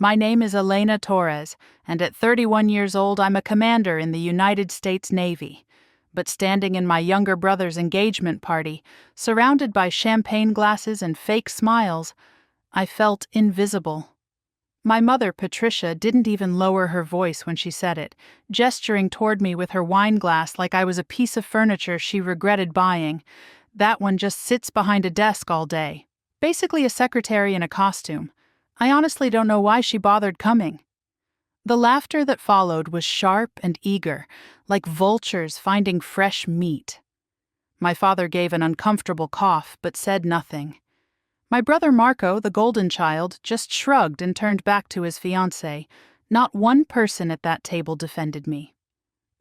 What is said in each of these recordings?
My name is Elena Torres, and at 31 years old I'm a commander in the United States Navy. But standing in my younger brother's engagement party, surrounded by champagne glasses and fake smiles, I felt invisible. My mother, Patricia, didn't even lower her voice when she said it, gesturing toward me with her wine glass like I was a piece of furniture she regretted buying. That one just sits behind a desk all day. Basically a secretary in a costume. I honestly don't know why she bothered coming. The laughter that followed was sharp and eager, like vultures finding fresh meat. My father gave an uncomfortable cough, but said nothing. My brother Marco, the golden child, just shrugged and turned back to his fiancée. Not one person at that table defended me.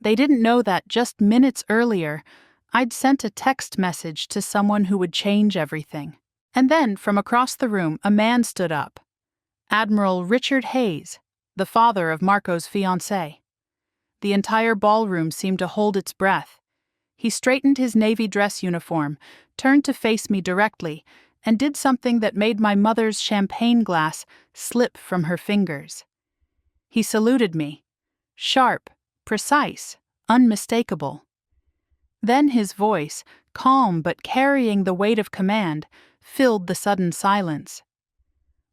They didn't know that just minutes earlier, I'd sent a text message to someone who would change everything. And then, from across the room, a man stood up. Admiral Richard Hayes, the father of Marco's fiancée. The entire ballroom seemed to hold its breath. He straightened his navy dress uniform, turned to face me directly, and did something that made my mother's champagne glass slip from her fingers. He saluted me. Sharp, precise, unmistakable. Then his voice, calm but carrying the weight of command, filled the sudden silence.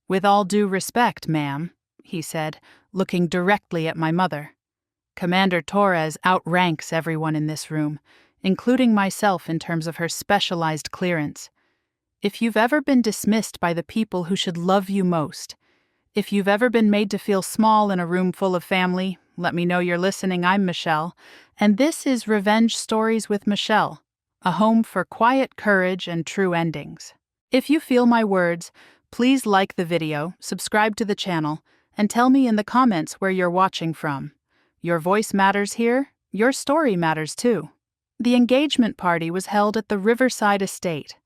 "With all due respect, ma'am," he said, looking directly at my mother. "Commander Torres outranks everyone in this room, including myself in terms of her specialized clearance. If you've ever been dismissed by the people who should love you most, if you've ever been made to feel small in a room full of family, let me know you're listening. I'm Michelle, and this is Revenge Stories with Michelle, a home for quiet courage and true endings. If you feel my words, please like the video, subscribe to the channel, and tell me in the comments where you're watching from. Your voice matters here, your story matters too." The engagement party was held at the Riverside Estate,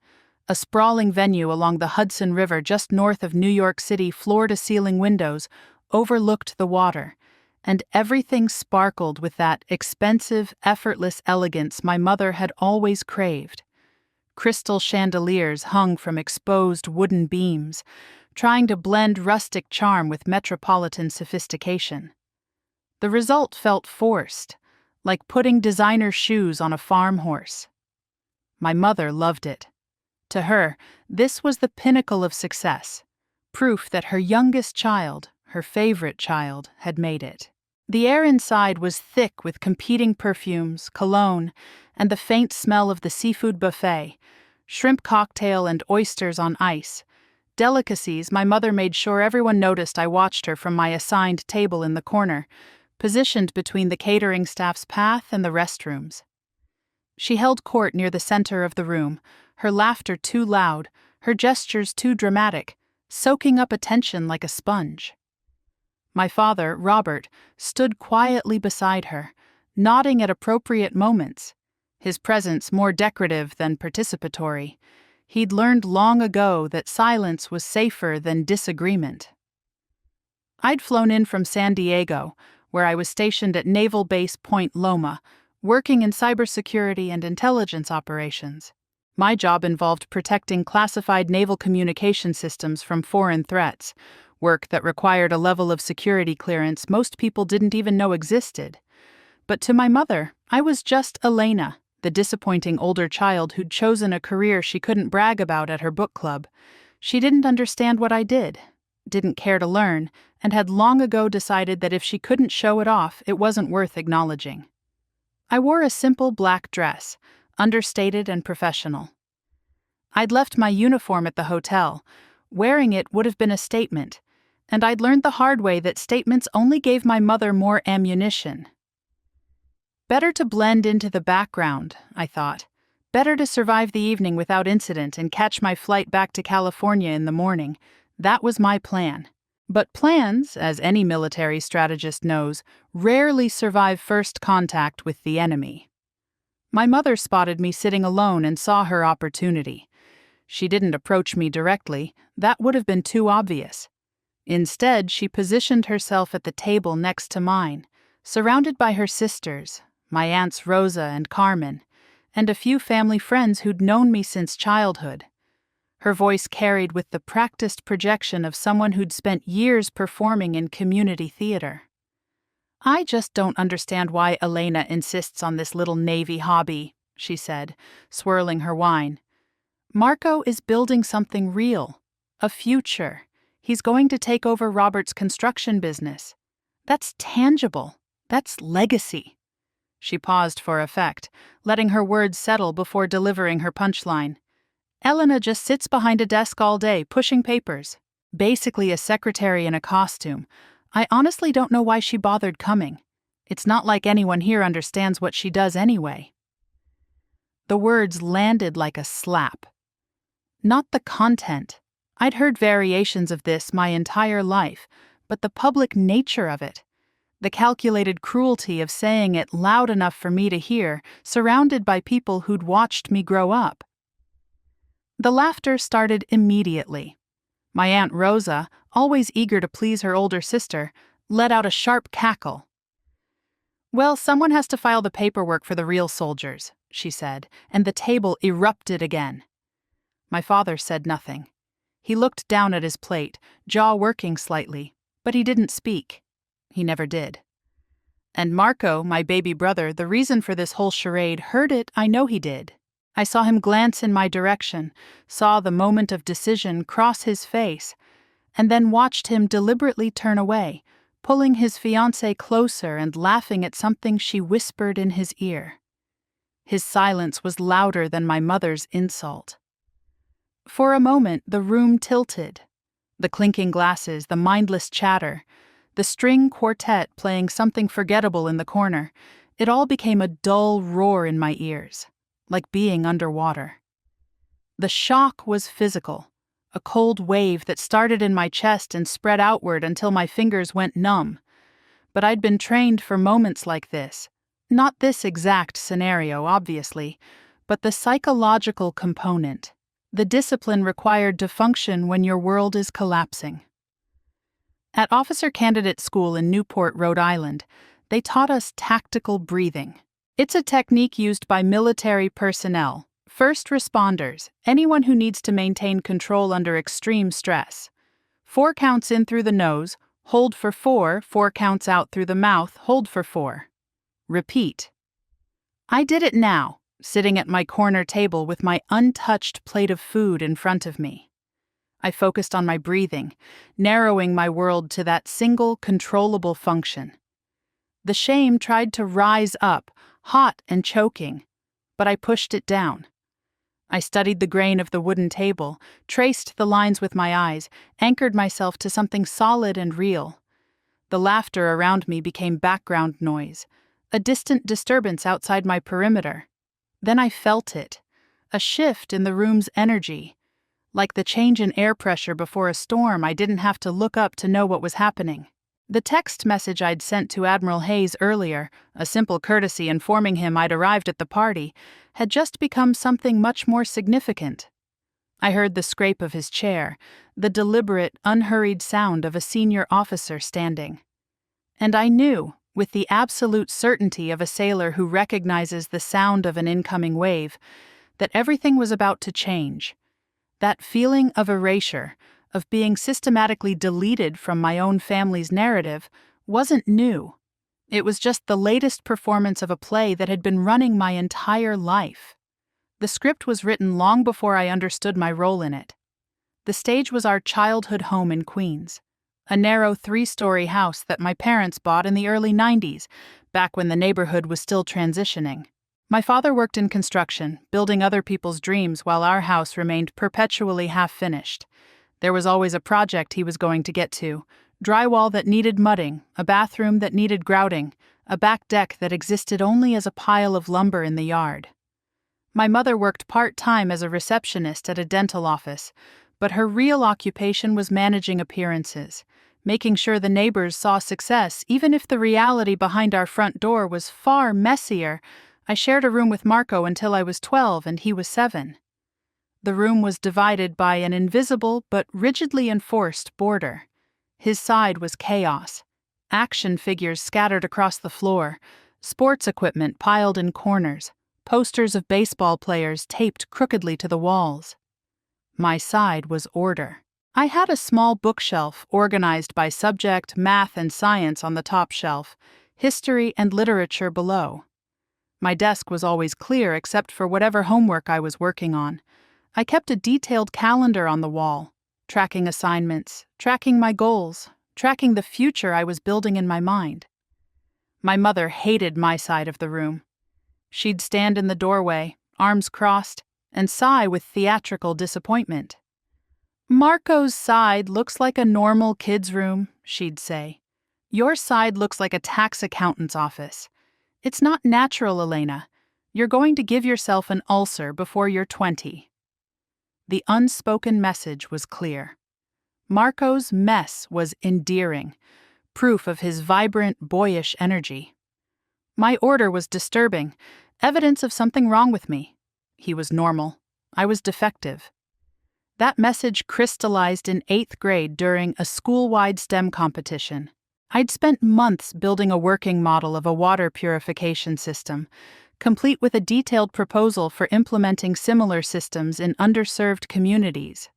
a sprawling venue along the Hudson River just north of New York City. Floor-to-ceiling windows overlooked the water, and everything sparkled with that expensive, effortless elegance my mother had always craved. Crystal chandeliers hung from exposed wooden beams, trying to blend rustic charm with metropolitan sophistication. The result felt forced, like putting designer shoes on a farm horse. My mother loved it. To her, this was the pinnacle of success, proof that her youngest child, her favorite child, had made it. The air inside was thick with competing perfumes, cologne, and the faint smell of the seafood buffet, shrimp cocktail and oysters on ice. Delicacies my mother made sure everyone noticed. I watched her from my assigned table in the corner, positioned between the catering staff's path and the restrooms. She held court near the center of the room, her laughter too loud, her gestures too dramatic, soaking up attention like a sponge. My father, Robert, stood quietly beside her, nodding at appropriate moments, his presence more decorative than participatory. He'd learned long ago that silence was safer than disagreement. I'd flown in from San Diego, where I was stationed at Naval Base Point Loma, working in cybersecurity and intelligence operations. My job involved protecting classified naval communication systems from foreign threats, work that required a level of security clearance most people didn't even know existed. But to my mother, I was just Elena, the disappointing older child who'd chosen a career she couldn't brag about at her book club. She didn't understand what I did, didn't care to learn, and had long ago decided that if she couldn't show it off, it wasn't worth acknowledging. I wore a simple black dress, understated and professional. I'd left my uniform at the hotel. Wearing it would have been a statement, and I'd learned the hard way that statements only gave my mother more ammunition. Better to blend into the background, I thought. Better to survive the evening without incident and catch my flight back to California in the morning. That was my plan. But plans, as any military strategist knows, rarely survive first contact with the enemy. My mother spotted me sitting alone and saw her opportunity. She didn't approach me directly. That would have been too obvious. Instead, she positioned herself at the table next to mine, surrounded by her sisters, my aunts Rosa and Carmen, and a few family friends who'd known me since childhood. her voice carried with the practiced projection of someone who'd spent years performing in community theater. "I just don't understand why Elena insists on this little Navy hobby," she said, swirling her wine. "Marco is building something real, a future. He's going to take over Robert's construction business. That's tangible. That's legacy." She paused for effect, letting her words settle before delivering her punchline. "Elena just sits behind a desk all day, pushing papers. Basically a secretary in a costume. I honestly don't know why she bothered coming. It's not like anyone here understands what she does anyway." The words landed like a slap. Not the content. I'd heard variations of this my entire life, but the public nature of it. The calculated cruelty of saying it loud enough for me to hear, surrounded by people who'd watched me grow up. The laughter started immediately. My Aunt Rosa, always eager to please her older sister, let out a sharp cackle. "Well, someone has to file the paperwork for the real soldiers," she said, and the table erupted again. My father said nothing. He looked down at his plate, jaw working slightly, but he didn't speak. He never did. And Marco, my baby brother, the reason for this whole charade, heard it, I know he did. I saw him glance in my direction, saw the moment of decision cross his face, and then watched him deliberately turn away, pulling his fiancée closer and laughing at something she whispered in his ear. His silence was louder than my mother's insult. For a moment, the room tilted. The clinking glasses, the mindless chatter, the string quartet playing something forgettable in the corner, it all became a dull roar in my ears, like being underwater. The shock was physical, a cold wave that started in my chest and spread outward until my fingers went numb. But I'd been trained for moments like this. Not this exact scenario, obviously, but the psychological component, the discipline required to function when your world is collapsing. At Officer Candidate School in Newport, Rhode Island, they taught us tactical breathing. It's a technique used by military personnel, first responders, anyone who needs to maintain control under extreme stress. 4 counts in through the nose, hold for 4, 4 counts out through the mouth, hold for 4. Repeat. I did it now, sitting at my corner table with my untouched plate of food in front of me. I focused on my breathing, narrowing my world to that single controllable function. The shame tried to rise up, hot and choking, but I pushed it down. I studied the grain of the wooden table, traced the lines with my eyes, anchored myself to something solid and real. The laughter around me became background noise, a distant disturbance outside my perimeter. Then I felt it, a shift in the room's energy. Like the change in air pressure before a storm, I didn't have to look up to know what was happening. The text message I'd sent to Admiral Hayes earlier, a simple courtesy informing him I'd arrived at the party, had just become something much more significant. I heard the scrape of his chair, the deliberate, unhurried sound of a senior officer standing. And I knew, with the absolute certainty of a sailor who recognizes the sound of an incoming wave, that everything was about to change. That feeling of erasure, of being systematically deleted from my own family's narrative, wasn't new. It was just the latest performance of a play that had been running my entire life. The script was written long before I understood my role in it. The stage was our childhood home in Queens, a narrow 3-story house that my parents bought in the early 90s, back when the neighborhood was still transitioning. My father worked in construction, building other people's dreams while our house remained perpetually half-finished. There was always a project he was going to get to, drywall that needed mudding, a bathroom that needed grouting, a back deck that existed only as a pile of lumber in the yard. My mother worked part-time as a receptionist at a dental office, but her real occupation was managing appearances, making sure the neighbors saw success even if the reality behind our front door was far messier. I shared a room with Marco until I was 12 and he was 7. The room was divided by an invisible but rigidly enforced border. His side was chaos. Action figures scattered across the floor, sports equipment piled in corners, posters of baseball players taped crookedly to the walls. My side was order. I had a small bookshelf organized by subject, math and science on the top shelf, history and literature below. My desk was always clear except for whatever homework I was working on. I kept a detailed calendar on the wall, tracking assignments, tracking my goals, tracking the future I was building in my mind. My mother hated my side of the room. She'd stand in the doorway, arms crossed, and sigh with theatrical disappointment. "Marco's side looks like a normal kid's room," she'd say. "Your side looks like a tax accountant's office. It's not natural, Elena. You're going to give yourself an ulcer before you're 20. The unspoken message was clear. Marco's mess was endearing, proof of his vibrant, boyish energy. My order was disturbing, evidence of something wrong with me. He was normal. I was defective. That message crystallized in 8th grade during a school-wide STEM competition. I'd spent months building a working model of a water purification system, complete with a detailed proposal for implementing similar systems in underserved communities.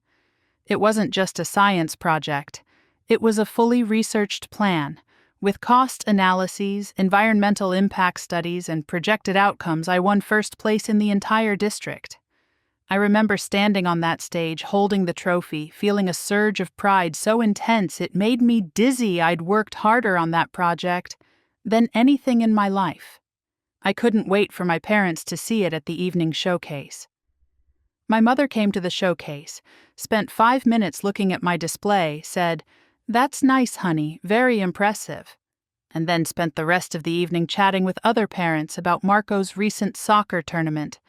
It wasn't just a science project. It was a fully researched plan, with cost analyses, environmental impact studies, and projected outcomes. I won first place in the entire district. I remember standing on that stage, holding the trophy, feeling a surge of pride so intense it made me dizzy. I'd worked harder on that project than anything in my life. I couldn't wait for my parents to see it at the evening showcase. My mother came to the showcase, spent 5 minutes looking at my display, said, "That's nice, honey, very impressive," and then spent the rest of the evening chatting with other parents about Marco's recent soccer tournament.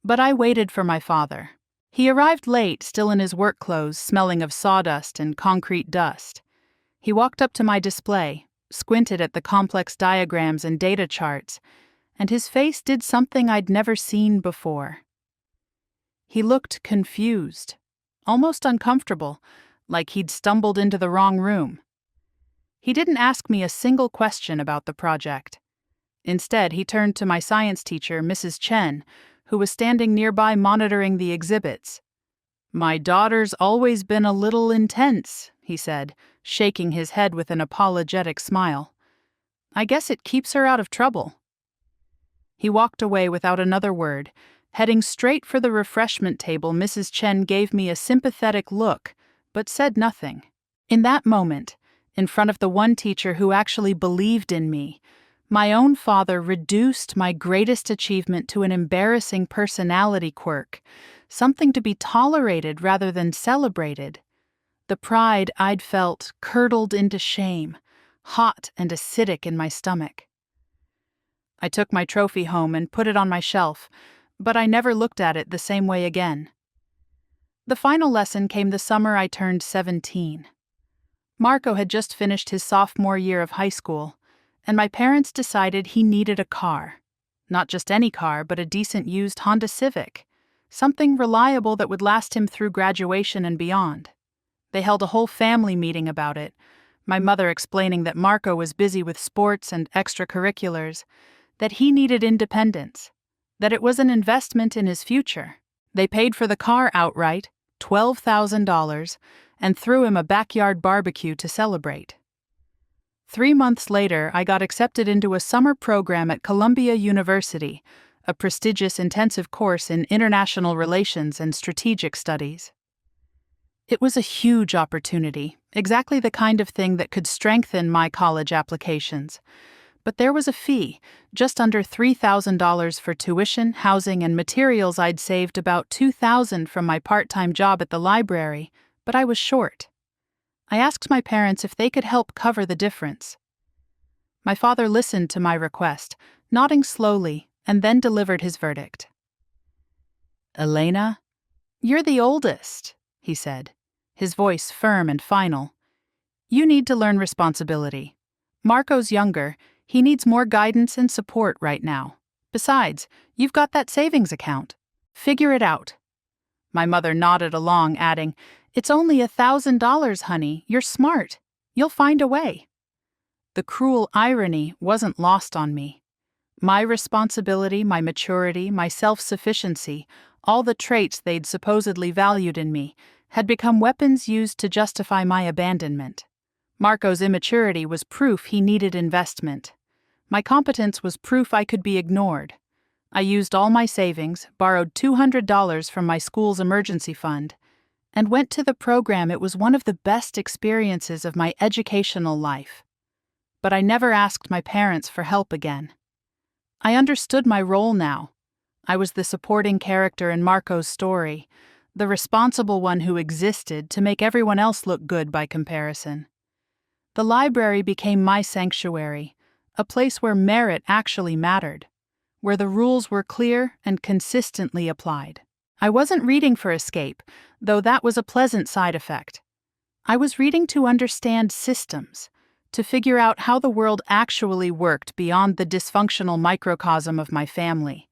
But I waited for my father. He arrived late, still in his work clothes, smelling of sawdust and concrete dust. He walked up to my display, squinted at the complex diagrams and data charts, and his face did something I'd never seen before. He looked confused, almost uncomfortable, like he'd stumbled into the wrong room. He didn't ask me a single question about the project. Instead, he turned to my science teacher, Mrs. Chen, who was standing nearby monitoring the exhibits. "My daughter's always been a little intense," he said, shaking his head with an apologetic smile. "I guess it keeps her out of trouble." He walked away without another word. Heading straight for the refreshment table, Mrs. Chen gave me a sympathetic look, but said nothing. In that moment, in front of the one teacher who actually believed in me, my own father reduced my greatest achievement to an embarrassing personality quirk, something to be tolerated rather than celebrated. The pride I'd felt curdled into shame, hot and acidic in my stomach. I took my trophy home and put it on my shelf, but I never looked at it the same way again. The final lesson came the summer I turned 17. Marco had just finished his sophomore year of high school, and my parents decided he needed a car. Not just any car, but a decent used Honda Civic, something reliable that would last him through graduation and beyond. They held a whole family meeting about it, my mother explaining that Marco was busy with sports and extracurriculars, that he needed independence, that it was an investment in his future. They paid for the car outright, $12,000, and threw him a backyard barbecue to celebrate. 3 months later, I got accepted into a summer program at Columbia University, a prestigious intensive course in international relations and strategic studies. It was a huge opportunity, exactly the kind of thing that could strengthen my college applications. But there was a fee, just under $3,000 for tuition, housing, and materials. I'd saved about $2,000 from my part-time job at the library, but I was short. I asked my parents if they could help cover the difference. My father listened to my request, nodding slowly, and then delivered his verdict. "Elena, you're the oldest," he said, his voice firm and final. "You need to learn responsibility. Marco's younger. He needs more guidance and support right now. Besides, you've got that savings account. Figure it out." My mother nodded along, adding, "It's only $1,000, honey. You're smart. You'll find a way." The cruel irony wasn't lost on me. My responsibility, my maturity, my self-sufficiency, All the traits they'd supposedly valued in me had become weapons used to justify my abandonment. Marco's immaturity was proof he needed investment. My competence was proof I could be ignored. I used all my savings, borrowed $200 from my school's emergency fund, and went to the program. It was one of the best experiences of my educational life. But I never asked my parents for help again. I understood my role now. I was the supporting character in Marco's story, the responsible one who existed to make everyone else look good by comparison. The library became my sanctuary, a place where merit actually mattered, where the rules were clear and consistently applied. I wasn't reading for escape, though that was a pleasant side effect. I was reading to understand systems, to figure out how the world actually worked beyond the dysfunctional microcosm of my family.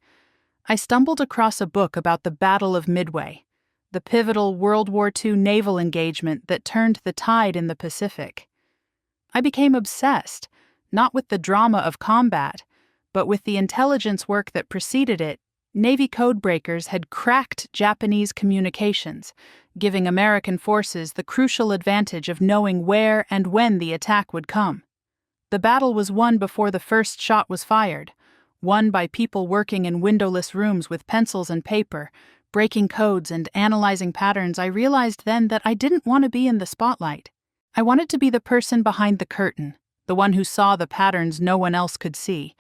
I stumbled across a book about the Battle of Midway, the pivotal World War II naval engagement that turned the tide in the Pacific. I became obsessed, not with the drama of combat, but with the intelligence work that preceded it. Navy codebreakers had cracked Japanese communications, giving American forces the crucial advantage of knowing where and when the attack would come. The battle was won before the first shot was fired, won by people working in windowless rooms with pencils and paper, breaking codes and analyzing patterns. I realized then that I didn't want to be in the spotlight. I wanted to be the person behind the curtain, the one who saw the patterns no one else could see,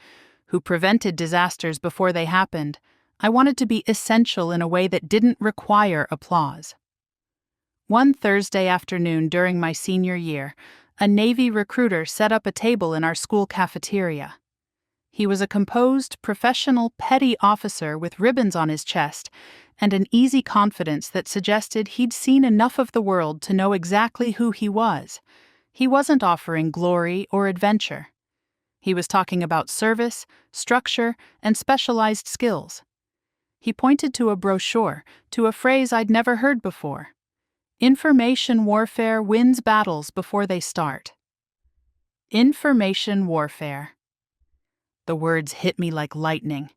who prevented disasters before they happened. I wanted to be essential in a way that didn't require applause. One Thursday afternoon during my senior year, a Navy recruiter set up a table in our school cafeteria. He was a composed, professional, petty officer with ribbons on his chest and an easy confidence that suggested he'd seen enough of the world to know exactly who he was. He wasn't offering glory or adventure. He was talking about service, structure, and specialized skills. He pointed to a brochure, to a phrase I'd never heard before. Information warfare wins battles before they start. Information warfare. The words hit me like lightning.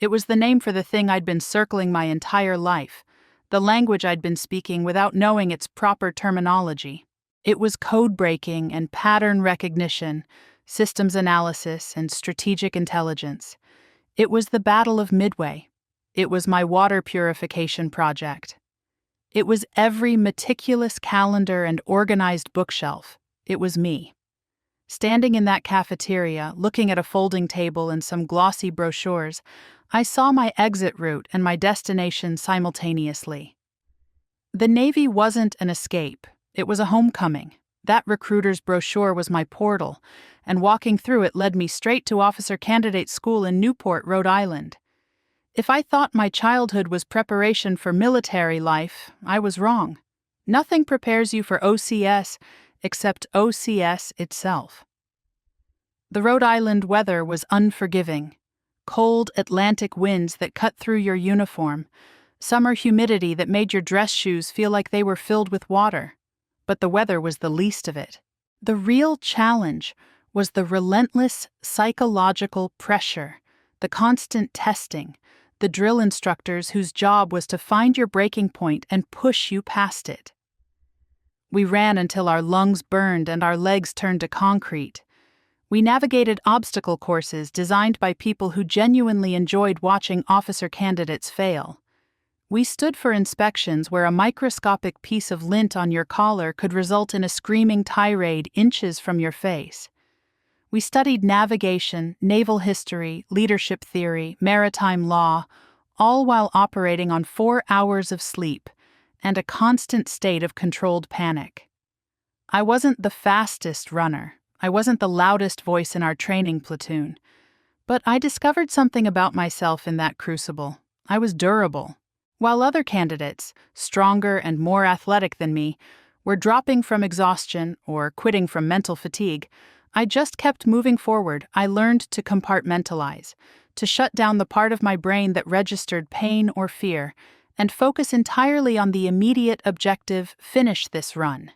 It was the name for the thing I'd been circling my entire life, the language I'd been speaking without knowing its proper terminology. It was code breaking and pattern recognition, systems analysis and strategic intelligence. It was the Battle of Midway. It was my water purification project. It was every meticulous calendar and organized bookshelf. It was me. Standing in that cafeteria, looking at a folding table and some glossy brochures, I saw my exit route and my destination simultaneously. The Navy wasn't an escape. It was a homecoming. That recruiter's brochure was my portal, and walking through it led me straight to officer candidate school in Newport, Rhode Island. If I thought my childhood was preparation for military life, I was wrong. Nothing prepares you for OCS except OCS itself. The Rhode Island weather was unforgiving. Cold Atlantic winds that cut through your uniform, summer humidity that made your dress shoes feel like they were filled with water. But the weather was the least of it. The real challenge was the relentless psychological pressure, the constant testing, the drill instructors whose job was to find your breaking point and push you past it. We ran until our lungs burned and our legs turned to concrete. We navigated obstacle courses designed by people who genuinely enjoyed watching officer candidates fail. We stood for inspections where a microscopic piece of lint on your collar could result in a screaming tirade inches from your face. We studied navigation, naval history, leadership theory, maritime law, all while operating on 4 hours of sleep and a constant state of controlled panic. I wasn't the fastest runner. I wasn't the loudest voice in our training platoon. But I discovered something about myself in that crucible. I was durable. While other candidates, stronger and more athletic than me, were dropping from exhaustion or quitting from mental fatigue, I just kept moving forward. I learned to compartmentalize, to shut down the part of my brain that registered pain or fear, and focus entirely on the immediate objective: finish this run,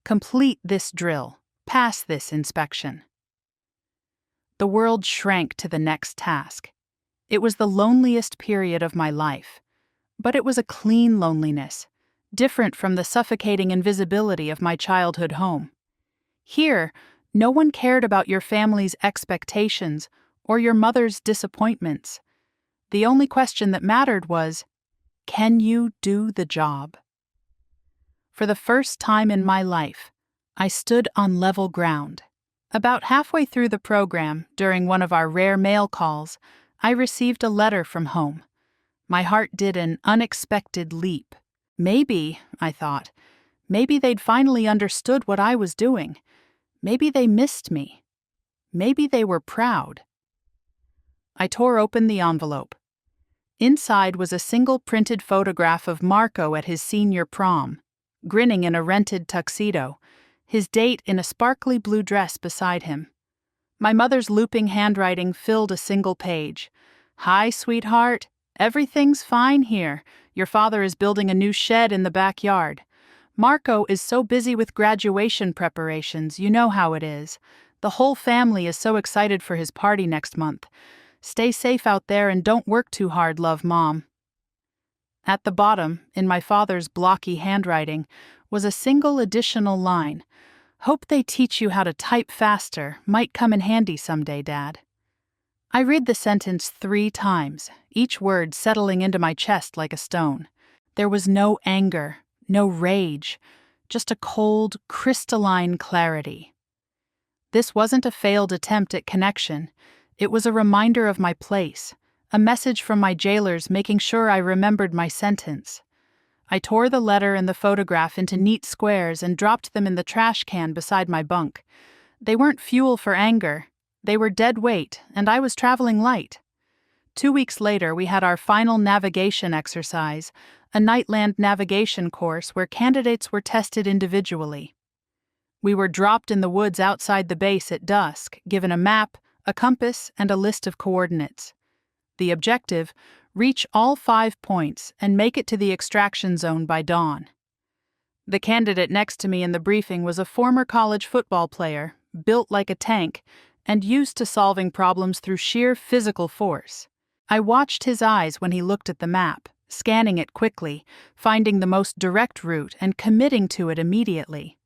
complete this drill, pass this inspection. The world shrank to the next task. It was the loneliest period of my life. But it was a clean loneliness, different from the suffocating invisibility of my childhood home. Here, no one cared about your family's expectations or your mother's disappointments. The only question that mattered was, can you do the job? For the first time in my life, I stood on level ground. About halfway through the program, during one of our rare mail calls, I received a letter from home. My heart did an unexpected leap. Maybe, I thought, maybe they'd finally understood what I was doing. Maybe they missed me. Maybe they were proud. I tore open the envelope. Inside was a single printed photograph of Marco at his senior prom, grinning in a rented tuxedo, his date in a sparkly blue dress beside him. My mother's looping handwriting filled a single page. "Hi, sweetheart. Everything's fine here. Your father is building a new shed in the backyard. Marco is so busy with graduation preparations, you know how it is. The whole family is so excited for his party next month. Stay safe out there and don't work too hard, love, Mom." At the bottom, in my father's blocky handwriting, was a single additional line. "Hope they teach you how to type faster. Might come in handy someday, Dad." I read the sentence 3 times, each word settling into my chest like a stone. There was no anger, no rage, just a cold, crystalline clarity. This wasn't a failed attempt at connection. It was a reminder of my place, a message from my jailers making sure I remembered my sentence. I tore the letter and the photograph into neat squares and dropped them in the trash can beside my bunk. They weren't fuel for anger. They were dead weight, and I was traveling light. 2 weeks later, we had our final navigation exercise, a Nightland navigation course where candidates were tested individually. We were dropped in the woods outside the base at dusk, given a map, a compass, and a list of coordinates. The objective: reach all 5 points and make it to the extraction zone by dawn. The candidate next to me in the briefing was a former college football player, built like a tank, and used to solving problems through sheer physical force. I watched his eyes when he looked at the map, scanning it quickly, finding the most direct route and committing to it immediately.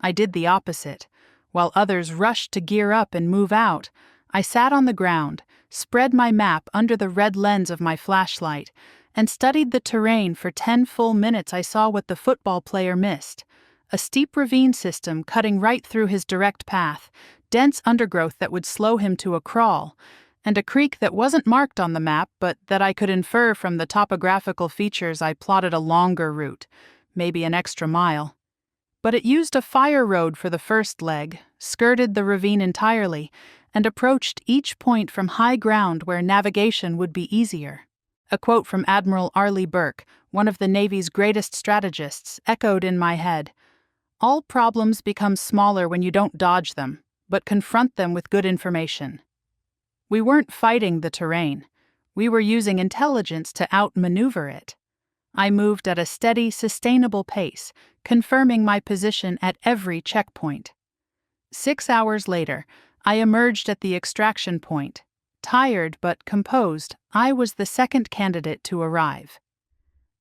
I did the opposite. While others rushed to gear up and move out, I sat on the ground, spread my map under the red lens of my flashlight, and studied the terrain for 10 full minutes. I saw what the football player missed: a steep ravine system cutting right through his direct path, dense undergrowth that would slow him to a crawl, and a creek that wasn't marked on the map but that I could infer from the topographical features. I plotted a longer route, maybe an extra mile. But it used a fire road for the first leg, skirted the ravine entirely, and approached each point from high ground where navigation would be easier. A quote from Admiral Arleigh Burke, one of the Navy's greatest strategists, echoed in my head. "All problems become smaller when you don't dodge them, but confront them with good information." We weren't fighting the terrain. We were using intelligence to outmaneuver it. I moved at a steady, sustainable pace, confirming my position at every checkpoint. 6 hours later, I emerged at the extraction point. Tired but composed, I was the second candidate to arrive.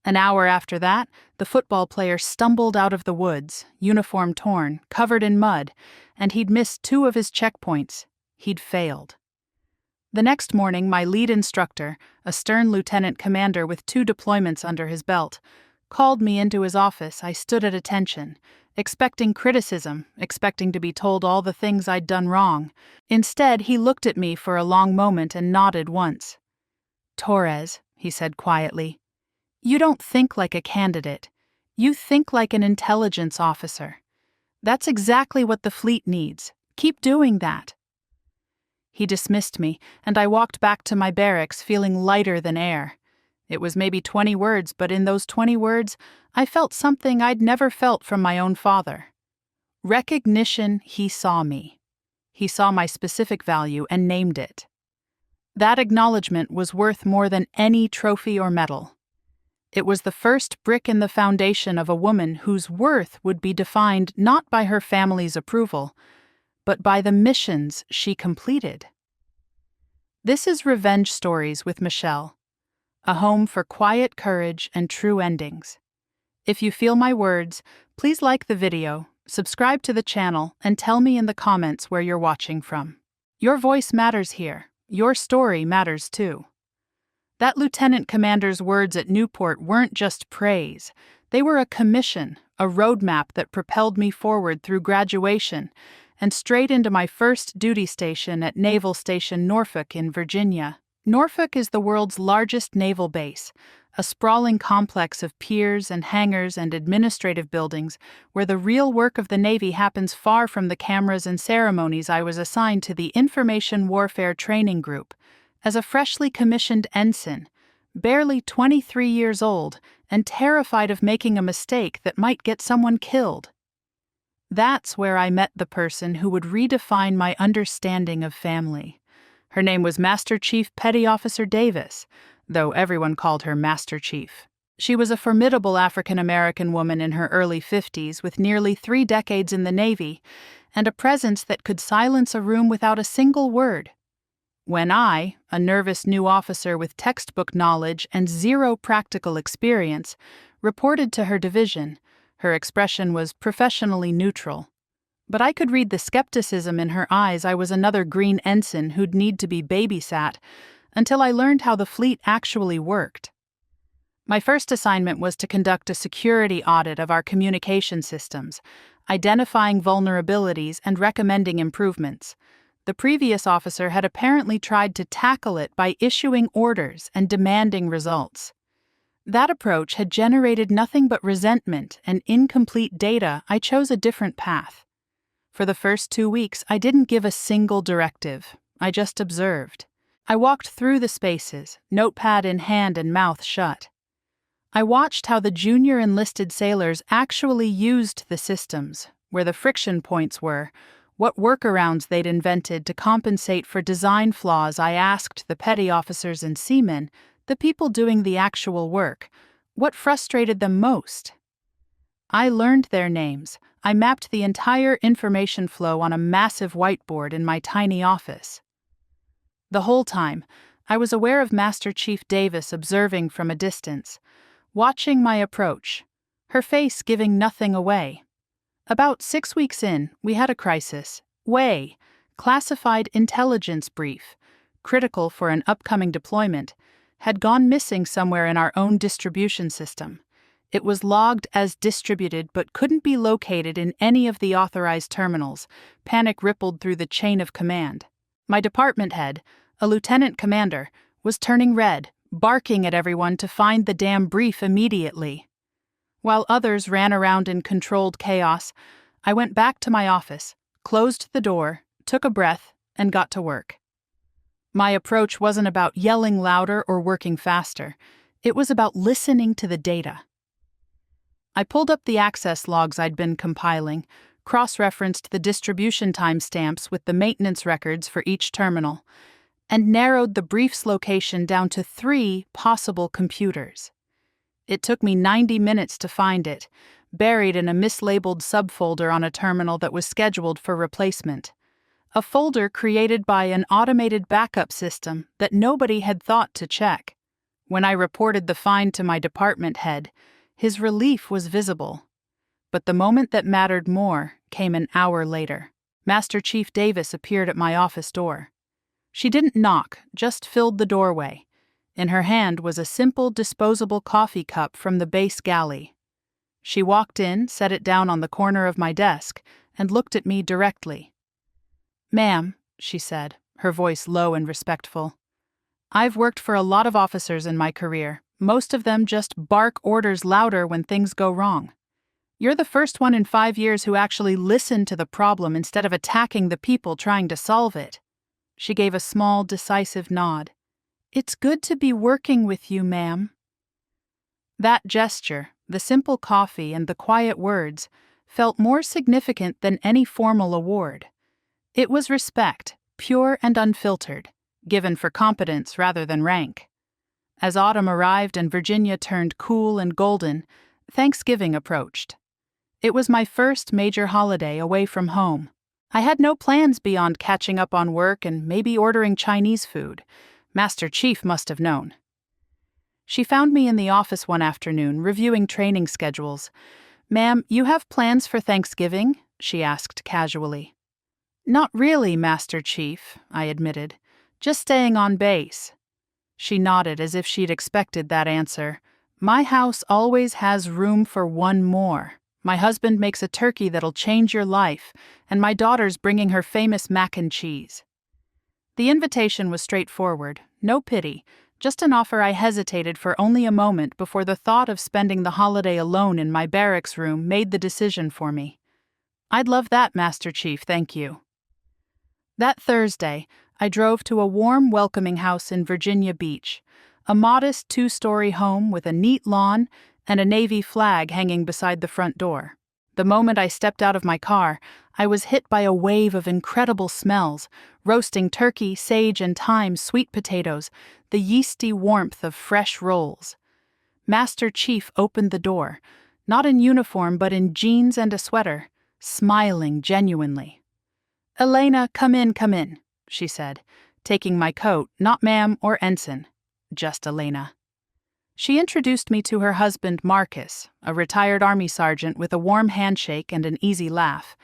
An hour after that, the football player stumbled out of the woods, uniform torn, covered in mud, and he'd missed 2 of his checkpoints. He'd failed. The next morning, my lead instructor, a stern lieutenant commander with 2 deployments under his belt, called me into his office. I stood at attention, expecting criticism, expecting to be told all the things I'd done wrong. Instead, he looked at me for a long moment and nodded once. "Torres," he said quietly, "you don't think like a candidate. You think like an intelligence officer. That's exactly what the fleet needs. Keep doing that." He dismissed me, and I walked back to my barracks feeling lighter than air. It was maybe 20 words, but in those 20 words, I felt something I'd never felt from my own father. Recognition. He saw me. He saw my specific value and named it. That acknowledgement was worth more than any trophy or medal. It was the first brick in the foundation of a woman whose worth would be defined not by her family's approval, but by the missions she completed. This is Revenge Stories with Michelle, a home for quiet courage and true endings. If you feel my words, please like the video, subscribe to the channel, and tell me in the comments where you're watching from. Your voice matters here. Your story matters too. That lieutenant commander's words at Newport weren't just praise. They were a commission, a roadmap that propelled me forward through graduation and straight into my first duty station at Naval Station Norfolk in Virginia. Norfolk is the world's largest naval base, a sprawling complex of piers and hangars and administrative buildings where the real work of the Navy happens far from the cameras and ceremonies. I was assigned to the Information Warfare Training Group as a freshly commissioned ensign, barely 23 years old and terrified of making a mistake that might get someone killed. That's where I met the person who would redefine my understanding of family. Her name was Master Chief Petty Officer Davis, though everyone called her Master Chief. She was a formidable African-American woman in her early 50s with nearly 3 decades in the Navy and a presence that could silence a room without a single word. When I, a nervous new officer with textbook knowledge and zero practical experience, reported to her division, her expression was professionally neutral. But I could read the skepticism in her eyes. I was another green ensign who'd need to be babysat until I learned how the fleet actually worked. My first assignment was to conduct a security audit of our communication systems, identifying vulnerabilities and recommending improvements. The previous officer had apparently tried to tackle it by issuing orders and demanding results. That approach had generated nothing but resentment and incomplete data. I chose a different path. For the first 2 weeks, I didn't give a single directive. I just observed. I walked through the spaces, notepad in hand and mouth shut. I watched how the junior enlisted sailors actually used the systems, where the friction points were, what workarounds they'd invented to compensate for design flaws. I asked the petty officers and seamen, the people doing the actual work, what frustrated them most. I learned their names. I mapped the entire information flow on a massive whiteboard in my tiny office. The whole time, I was aware of Master Chief Davis observing from a distance, watching my approach, her face giving nothing away. About 6 weeks in, we had a crisis. Classified intelligence brief, critical for an upcoming deployment, had gone missing somewhere in our own distribution system. It was logged as distributed but couldn't be located in any of the authorized terminals. Panic rippled through the chain of command. My department head, a lieutenant commander, was turning red, barking at everyone to find the damn brief immediately. While others ran around in controlled chaos, I went back to my office, closed the door, took a breath, and got to work. My approach wasn't about yelling louder or working faster. It was about listening to the data. I pulled up the access logs I'd been compiling, cross-referenced the distribution timestamps with the maintenance records for each terminal, and narrowed the brief's location down to 3 possible computers. It took me 90 minutes to find it, buried in a mislabeled subfolder on a terminal that was scheduled for replacement. A folder created by an automated backup system that nobody had thought to check. When I reported the find to my department head, his relief was visible. But the moment that mattered more came an hour later. Master Chief Davis appeared at my office door. She didn't knock, just filled the doorway. In her hand was a simple disposable coffee cup from the base galley. She walked in, set it down on the corner of my desk, and looked at me directly. "Ma'am," she said, her voice low and respectful, "I've worked for a lot of officers in my career. Most of them just bark orders louder when things go wrong. You're the first one in 5 years who actually listened to the problem instead of attacking the people trying to solve it." She gave a small, decisive nod. "It's good to be working with you, ma'am." That gesture, the simple coffee and the quiet words, felt more significant than any formal award. It was respect, pure and unfiltered, given for competence rather than rank. As autumn arrived and Virginia turned cool and golden, Thanksgiving approached. It was my first major holiday away from home. I had no plans beyond catching up on work and maybe ordering Chinese food. Master Chief must have known. She found me in the office one afternoon, reviewing training schedules. "Ma'am, you have plans for Thanksgiving?" she asked casually. "Not really, Master Chief," I admitted. "Just staying on base." She nodded as if she'd expected that answer. "My house always has room for one more. My husband makes a turkey that'll change your life, and my daughter's bringing her famous mac and cheese." The invitation was straightforward, no pity, just an offer I hesitated for only a moment before the thought of spending the holiday alone in my barracks room made the decision for me. "I'd love that, Master Chief, thank you." That Thursday, I drove to a warm, welcoming house in Virginia Beach, a modest 2-story home with a neat lawn and a Navy flag hanging beside the front door. The moment I stepped out of my car, I was hit by a wave of incredible smells: roasting turkey, sage and thyme, sweet potatoes, the yeasty warmth of fresh rolls. Master Chief opened the door, not in uniform but in jeans and a sweater, smiling genuinely. "Elena, come in," she said, taking my coat, not ma'am or ensign, just Elena. She introduced me to her husband Marcus, a retired Army sergeant with a warm handshake and an easy laugh,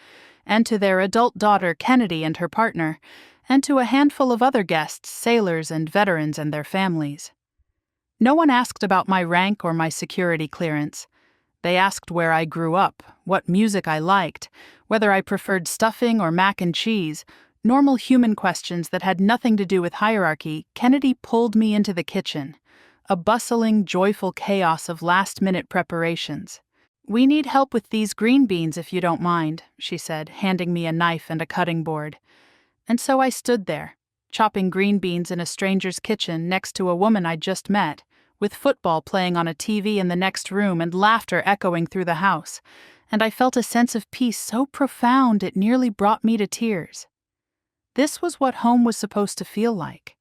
and to their adult daughter Kennedy and her partner, and to a handful of other guests, sailors and veterans and their families. No one asked about my rank or my security clearance. They asked where I grew up, what music I liked, whether I preferred stuffing or mac and cheese, normal human questions that had nothing to do with hierarchy. Kennedy pulled me into the kitchen, a bustling, joyful chaos of last-minute preparations. "We need help with these green beans if you don't mind," she said, handing me a knife and a cutting board. And so I stood there, chopping green beans in a stranger's kitchen next to a woman I'd just met, with football playing on a TV in the next room and laughter echoing through the house, and I felt a sense of peace so profound it nearly brought me to tears. This was what home was supposed to feel like.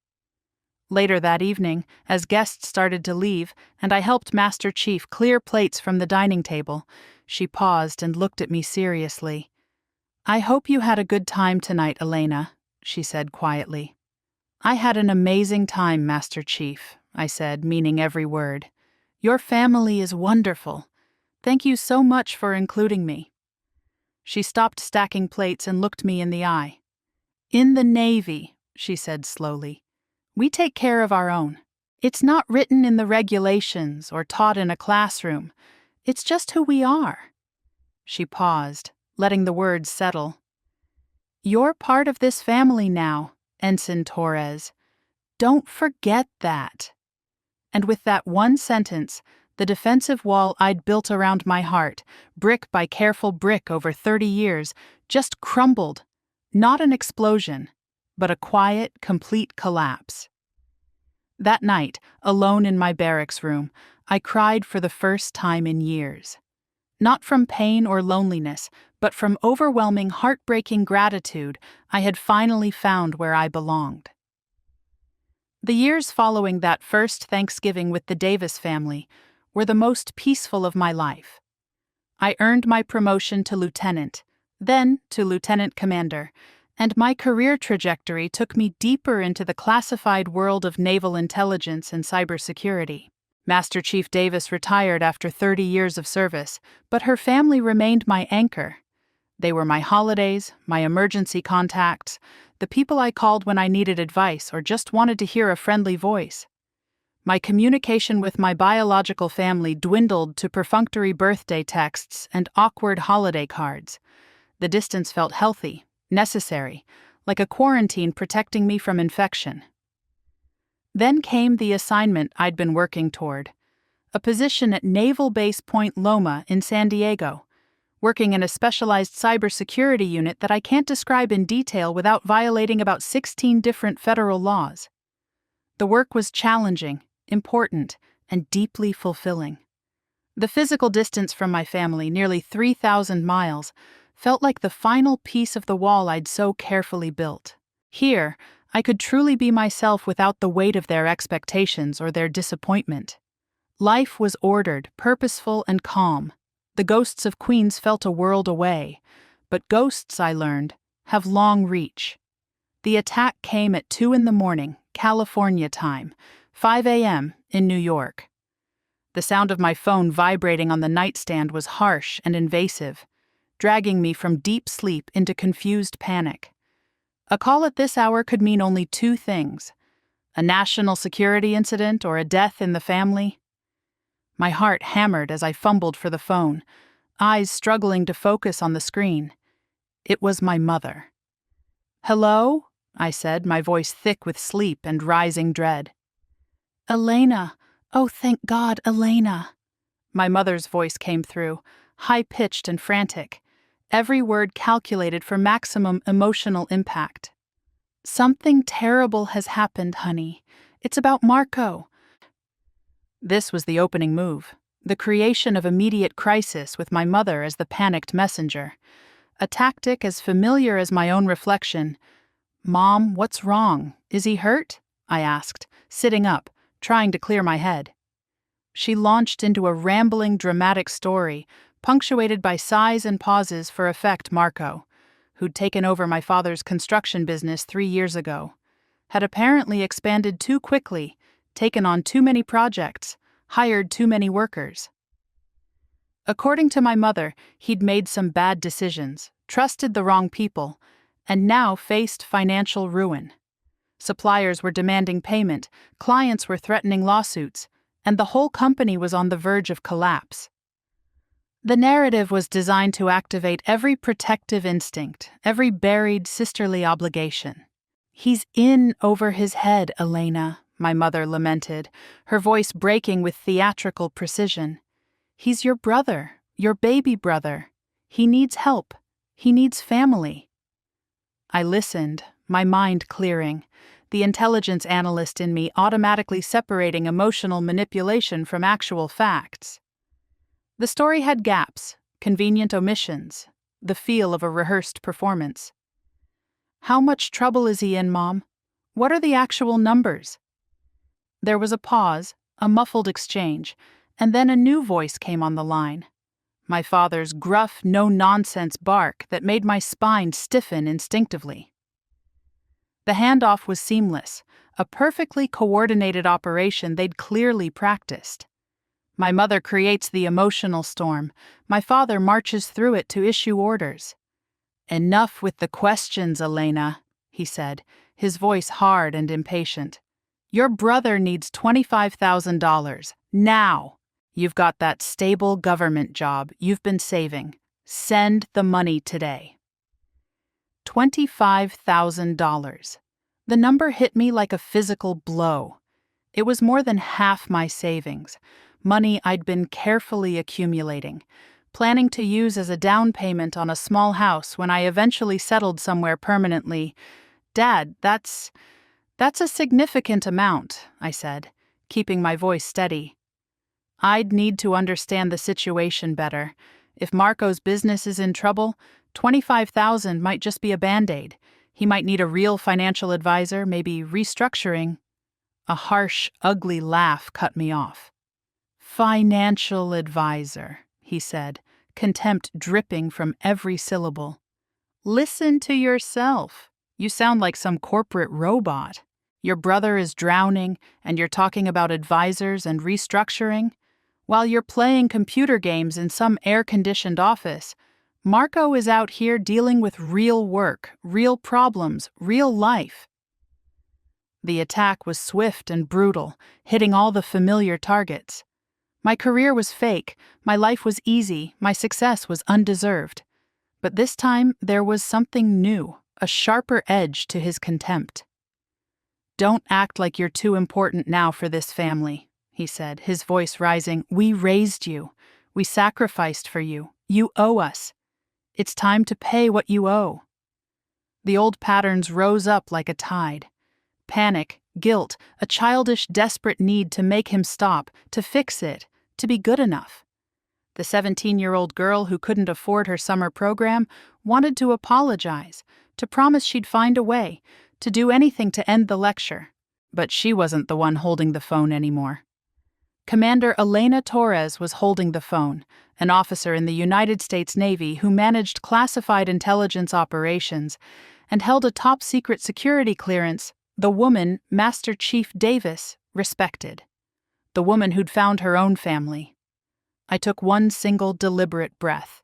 Later that evening, as guests started to leave, and I helped Master Chief clear plates from the dining table, she paused and looked at me seriously. "I hope you had a good time tonight, Elena," she said quietly. "I had an amazing time, Master Chief," I said, meaning every word. "Your family is wonderful. Thank you so much for including me." She stopped stacking plates and looked me in the eye. "In the Navy," she said slowly, "we take care of our own. It's not written in the regulations or taught in a classroom. It's just who we are." She paused, letting the words settle. "You're part of this family now, Ensign Torres. Don't forget that." And with that one sentence, the defensive wall I'd built around my heart, brick by careful brick over 30 years, just crumbled. Not an explosion, but a quiet, complete collapse. That night, alone in my barracks room, I cried for the first time in years. Not from pain or loneliness, but from overwhelming, heartbreaking gratitude I had finally found where I belonged. The years following that first Thanksgiving with the Davis family were the most peaceful of my life. I earned my promotion to lieutenant, then to lieutenant commander, and my career trajectory took me deeper into the classified world of naval intelligence and cybersecurity. Master Chief Davis retired after 30 years of service, but her family remained my anchor. They were my holidays, my emergency contacts, the people I called when I needed advice or just wanted to hear a friendly voice. My communication with my biological family dwindled to perfunctory birthday texts and awkward holiday cards. The distance felt healthy, necessary, like a quarantine protecting me from infection. Then came the assignment I'd been working toward, a position at Naval Base Point Loma in San Diego, working in a specialized cybersecurity unit that I can't describe in detail without violating about 16 different federal laws. The work was challenging, important, and deeply fulfilling. The physical distance from my family, nearly 3,000 miles, felt like the final piece of the wall I'd so carefully built. Here, I could truly be myself without the weight of their expectations or their disappointment. Life was ordered, purposeful, and calm. The ghosts of queens felt a world away, but ghosts, I learned, have long reach. The attack came at 2 a.m, California time, 5 a.m. in New York. The sound of my phone vibrating on the nightstand was harsh and invasive, dragging me from deep sleep into confused panic. A call at this hour could mean only two things: a national security incident or a death in the family. My heart hammered as I fumbled for the phone, eyes struggling to focus on the screen. It was my mother. "Hello?" I said, my voice thick with sleep and rising dread. "Elena. Oh, thank God, Elena." My mother's voice came through, high-pitched and frantic, every word calculated for maximum emotional impact. "Something terrible has happened, honey. It's about Marco." This was the opening move, the creation of immediate crisis with my mother as the panicked messenger, a tactic as familiar as my own reflection. "Mom, what's wrong? Is he hurt?" I asked, sitting up, trying to clear my head. She launched into a rambling, dramatic story, punctuated by sighs and pauses for effect. Marco, who'd taken over my father's construction business 3 years ago, had apparently expanded too quickly, taken on too many projects, hired too many workers. According to my mother, he'd made some bad decisions, trusted the wrong people, and now faced financial ruin. Suppliers were demanding payment, clients were threatening lawsuits, and the whole company was on the verge of collapse. The narrative was designed to activate every protective instinct, every buried sisterly obligation. "He's in over his head, Elena," my mother lamented, her voice breaking with theatrical precision. "He's your brother, your baby brother. He needs help. He needs family." I listened, my mind clearing, the intelligence analyst in me automatically separating emotional manipulation from actual facts. The story had gaps, convenient omissions, the feel of a rehearsed performance. "How much trouble is he in, Mom? What are the actual numbers?" There was a pause, a muffled exchange, and then a new voice came on the line. My father's gruff, no-nonsense bark that made my spine stiffen instinctively. The handoff was seamless, a perfectly coordinated operation they'd clearly practiced. My mother creates the emotional storm, my father marches through it to issue orders. "Enough with the questions, Elena," he said, his voice hard and impatient. "Your brother needs $25,000, now. You've got that stable government job you've been saving. Send the money today." $25,000. The number hit me like a physical blow. It was more than half my savings, money I'd been carefully accumulating, planning to use as a down payment on a small house when I eventually settled somewhere permanently. "Dad, that's a significant amount," I said, keeping my voice steady. "I'd need to understand the situation better. If Marco's business is in trouble, $25,000 might just be a Band-Aid. He might need a real financial advisor, maybe restructuring." A harsh, ugly laugh cut me off. "Financial advisor," he said, contempt dripping from every syllable. "Listen to yourself. You sound like some corporate robot. Your brother is drowning, and you're talking about advisors and restructuring? While you're playing computer games in some air-conditioned office, Marco is out here dealing with real work, real problems, real life." The attack was swift and brutal, hitting all the familiar targets. My career was fake, my life was easy, my success was undeserved. But this time there was something new, a sharper edge to his contempt. "Don't act like you're too important now for this family," he said, his voice rising. "We raised you. We sacrificed for you. You owe us. It's time to pay what you owe." The old patterns rose up like a tide. Panic, guilt, a childish, desperate need to make him stop, to fix it, to be good enough. The 17-year-old girl who couldn't afford her summer program wanted to apologize, to promise she'd find a way, to do anything to end the lecture. But she wasn't the one holding the phone anymore. Commander Elena Torres was holding the phone, an officer in the United States Navy who managed classified intelligence operations and held a top-secret security clearance the woman, Master Chief Davis, respected. the woman who'd found her own family. I took one single deliberate breath.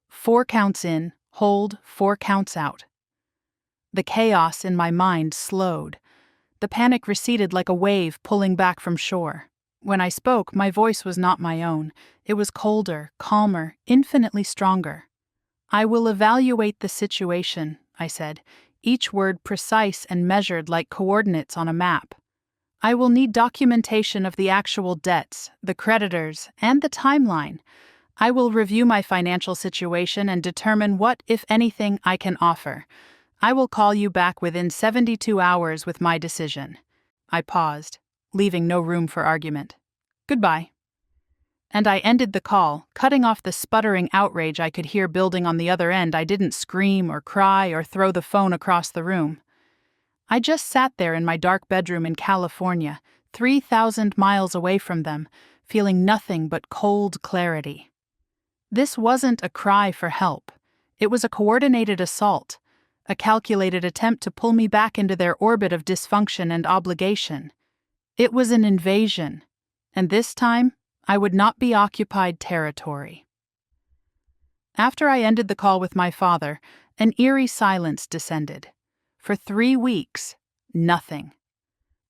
4 counts in, hold, 4 counts out. The chaos in my mind slowed. The panic receded like a wave pulling back from shore. When I spoke, my voice was not my own. It was colder, calmer, infinitely stronger. "I will evaluate the situation," I said, each word precise and measured like coordinates on a map. "I will need documentation of the actual debts, the creditors, and the timeline. I will review my financial situation and determine what, if anything, I can offer. I will call you back within 72 hours with my decision." I paused, leaving no room for argument. "Goodbye." And I ended the call, cutting off the sputtering outrage I could hear building on the other end. I didn't scream or cry or throw the phone across the room. I just sat there in my dark bedroom in California, 3,000 miles away from them, feeling nothing but cold clarity. This wasn't a cry for help. It was a coordinated assault, a calculated attempt to pull me back into their orbit of dysfunction and obligation. It was an invasion, and this time, I would not be occupied territory. After I ended the call with my father, an eerie silence descended. For 3 weeks, nothing.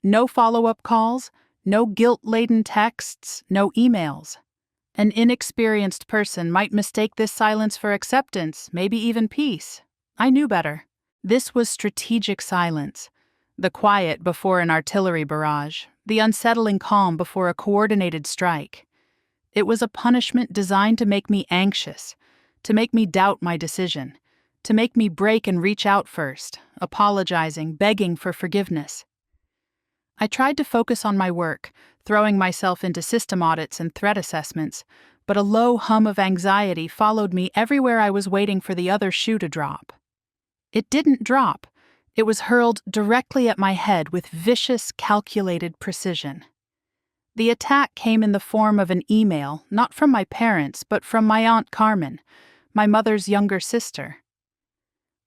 No follow-up calls, no guilt-laden texts, no emails. An inexperienced person might mistake this silence for acceptance, maybe even peace. I knew better. This was strategic silence. The quiet before an artillery barrage, the unsettling calm before a coordinated strike. It was a punishment designed to make me anxious, to make me doubt my decision, to make me break and reach out first, apologizing, begging for forgiveness. I tried to focus on my work, throwing myself into system audits and threat assessments, but a low hum of anxiety followed me everywhere I was waiting for the other shoe to drop. It didn't drop. It was hurled directly at my head with vicious, calculated precision. The attack came in the form of an email, not from my parents, but from my Aunt Carmen, my mother's younger sister.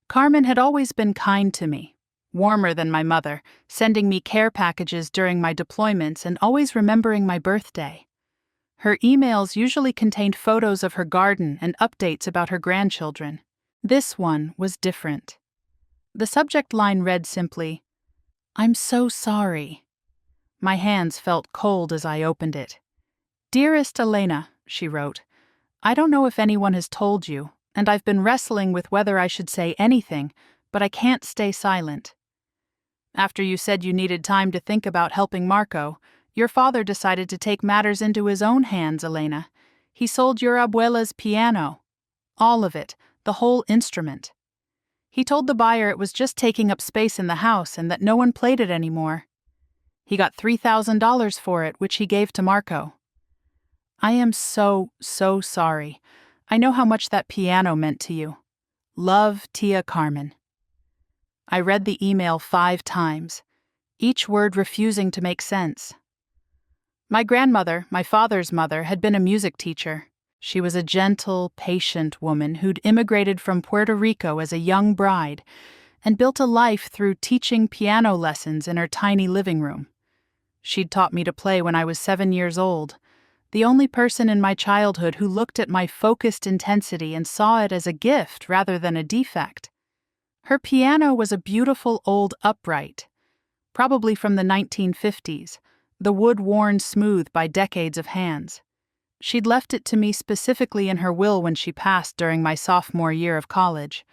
Carmen had always been kind to me, warmer than my mother, sending me care packages during my deployments and always remembering my birthday. Her emails usually contained photos of her garden and updates about her grandchildren. This one was different. The subject line read simply, "I'm so sorry." My hands felt cold as I opened it. "Dearest Elena," she wrote, "I don't know if anyone has told you, and I've been wrestling with whether I should say anything, but I can't stay silent. After you said you needed time to think about helping Marco, your father decided to take matters into his own hands, Elena. He sold your abuela's piano. All of it, the whole instrument. He told the buyer it was just taking up space in the house and that no one played it anymore. He got $3,000 for it, which he gave to Marco. I am so sorry. I know how much that piano meant to you. Love, Tia Carmen." I read the email 5 times, each word refusing to make sense. My grandmother, my father's mother, had been a music teacher. She was a gentle, patient woman who'd immigrated from Puerto Rico as a young bride and built a life through teaching piano lessons in her tiny living room. She'd taught me to play when I was 7 years old, the only person in my childhood who looked at my focused intensity and saw it as a gift rather than a defect. Her piano was a beautiful old upright, probably from the 1950s, the wood worn smooth by decades of hands. She'd left it to me specifically in her will when she passed during my sophomore year of college.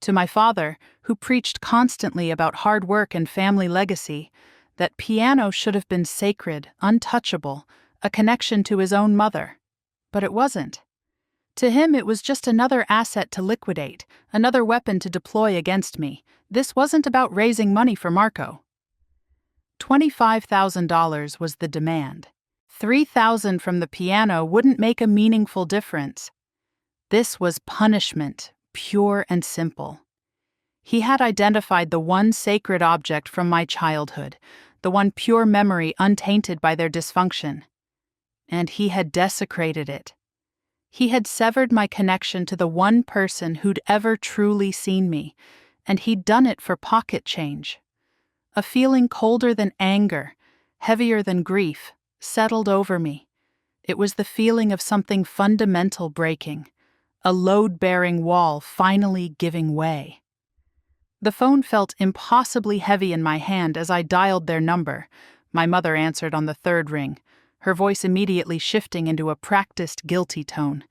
To my father, who preached constantly about hard work and family legacy, that piano should have been sacred, untouchable, a connection to his own mother. But it wasn't. To him, it was just another asset to liquidate, another weapon to deploy against me. This wasn't about raising money for Marco. $25,000 was the demand. $3,000 from the piano wouldn't make a meaningful difference. This was punishment, pure and simple. He had identified the one sacred object from my childhood, the one pure memory untainted by their dysfunction. And he had desecrated it. He had severed my connection to the one person who'd ever truly seen me, and he'd done it for pocket change. A feeling colder than anger, heavier than grief, settled over me. It was the feeling of something fundamental breaking, a load-bearing wall finally giving way. The phone felt impossibly heavy in my hand as I dialed their number. My mother answered on the third ring, her voice immediately shifting into a practiced guilty tone,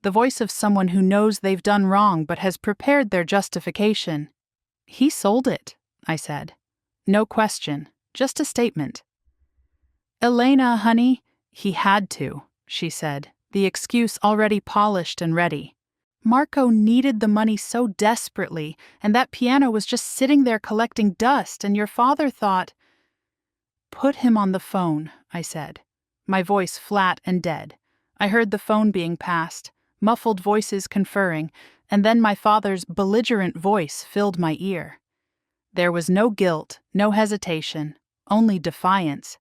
the voice of someone who knows they've done wrong but has prepared their justification. "He sold it," I said. No question, just a statement. "Elena, honey, he had to," she said, the excuse already polished and ready. "Marco needed the money so desperately, and that piano was just sitting there collecting dust, and your father thought—" "Put him on the phone," I said, my voice flat and dead. I heard the phone being passed, muffled voices conferring, and then my father's belligerent voice filled my ear. There was no guilt, no hesitation, only defiance.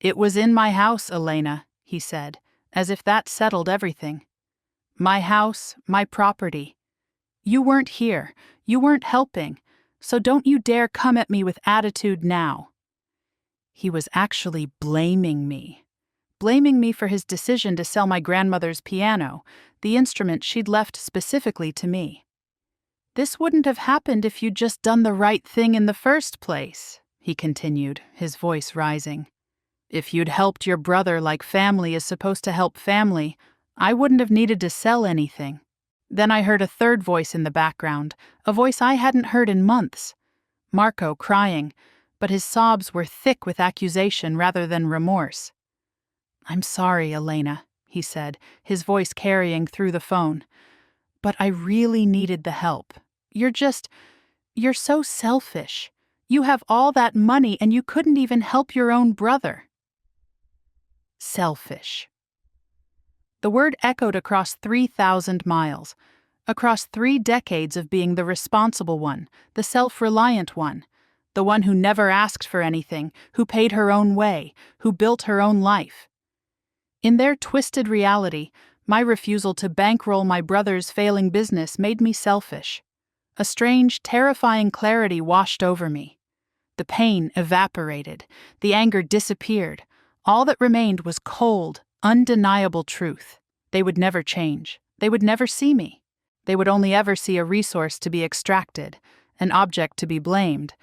"It was in my house, Elena," he said, as if that settled everything. "My house, my property. You weren't here, you weren't helping, so don't you dare come at me with attitude now." He was actually blaming me for his decision to sell my grandmother's piano, the instrument she'd left specifically to me. "This wouldn't have happened if you'd just done the right thing in the first place," he continued, his voice rising. "If you'd helped your brother like family is supposed to help family, I wouldn't have needed to sell anything." Then I heard a third voice in the background, a voice I hadn't heard in months. Marco crying, but his sobs were thick with accusation rather than remorse. "I'm sorry, Elena," he said, his voice carrying through the phone. "But I really needed the help. You're so selfish. You have all that money and you couldn't even help your own brother." Selfish. The word echoed across 3,000 miles, across 3 decades of being the responsible one, the self-reliant one, the one who never asked for anything, who paid her own way, who built her own life. In their twisted reality, my refusal to bankroll my brother's failing business made me selfish. A strange, terrifying clarity washed over me. The pain evaporated, the anger disappeared. All that remained was cold, undeniable truth. They would never change. They would never see me. They would only ever see a resource to be extracted, an object to be blamed,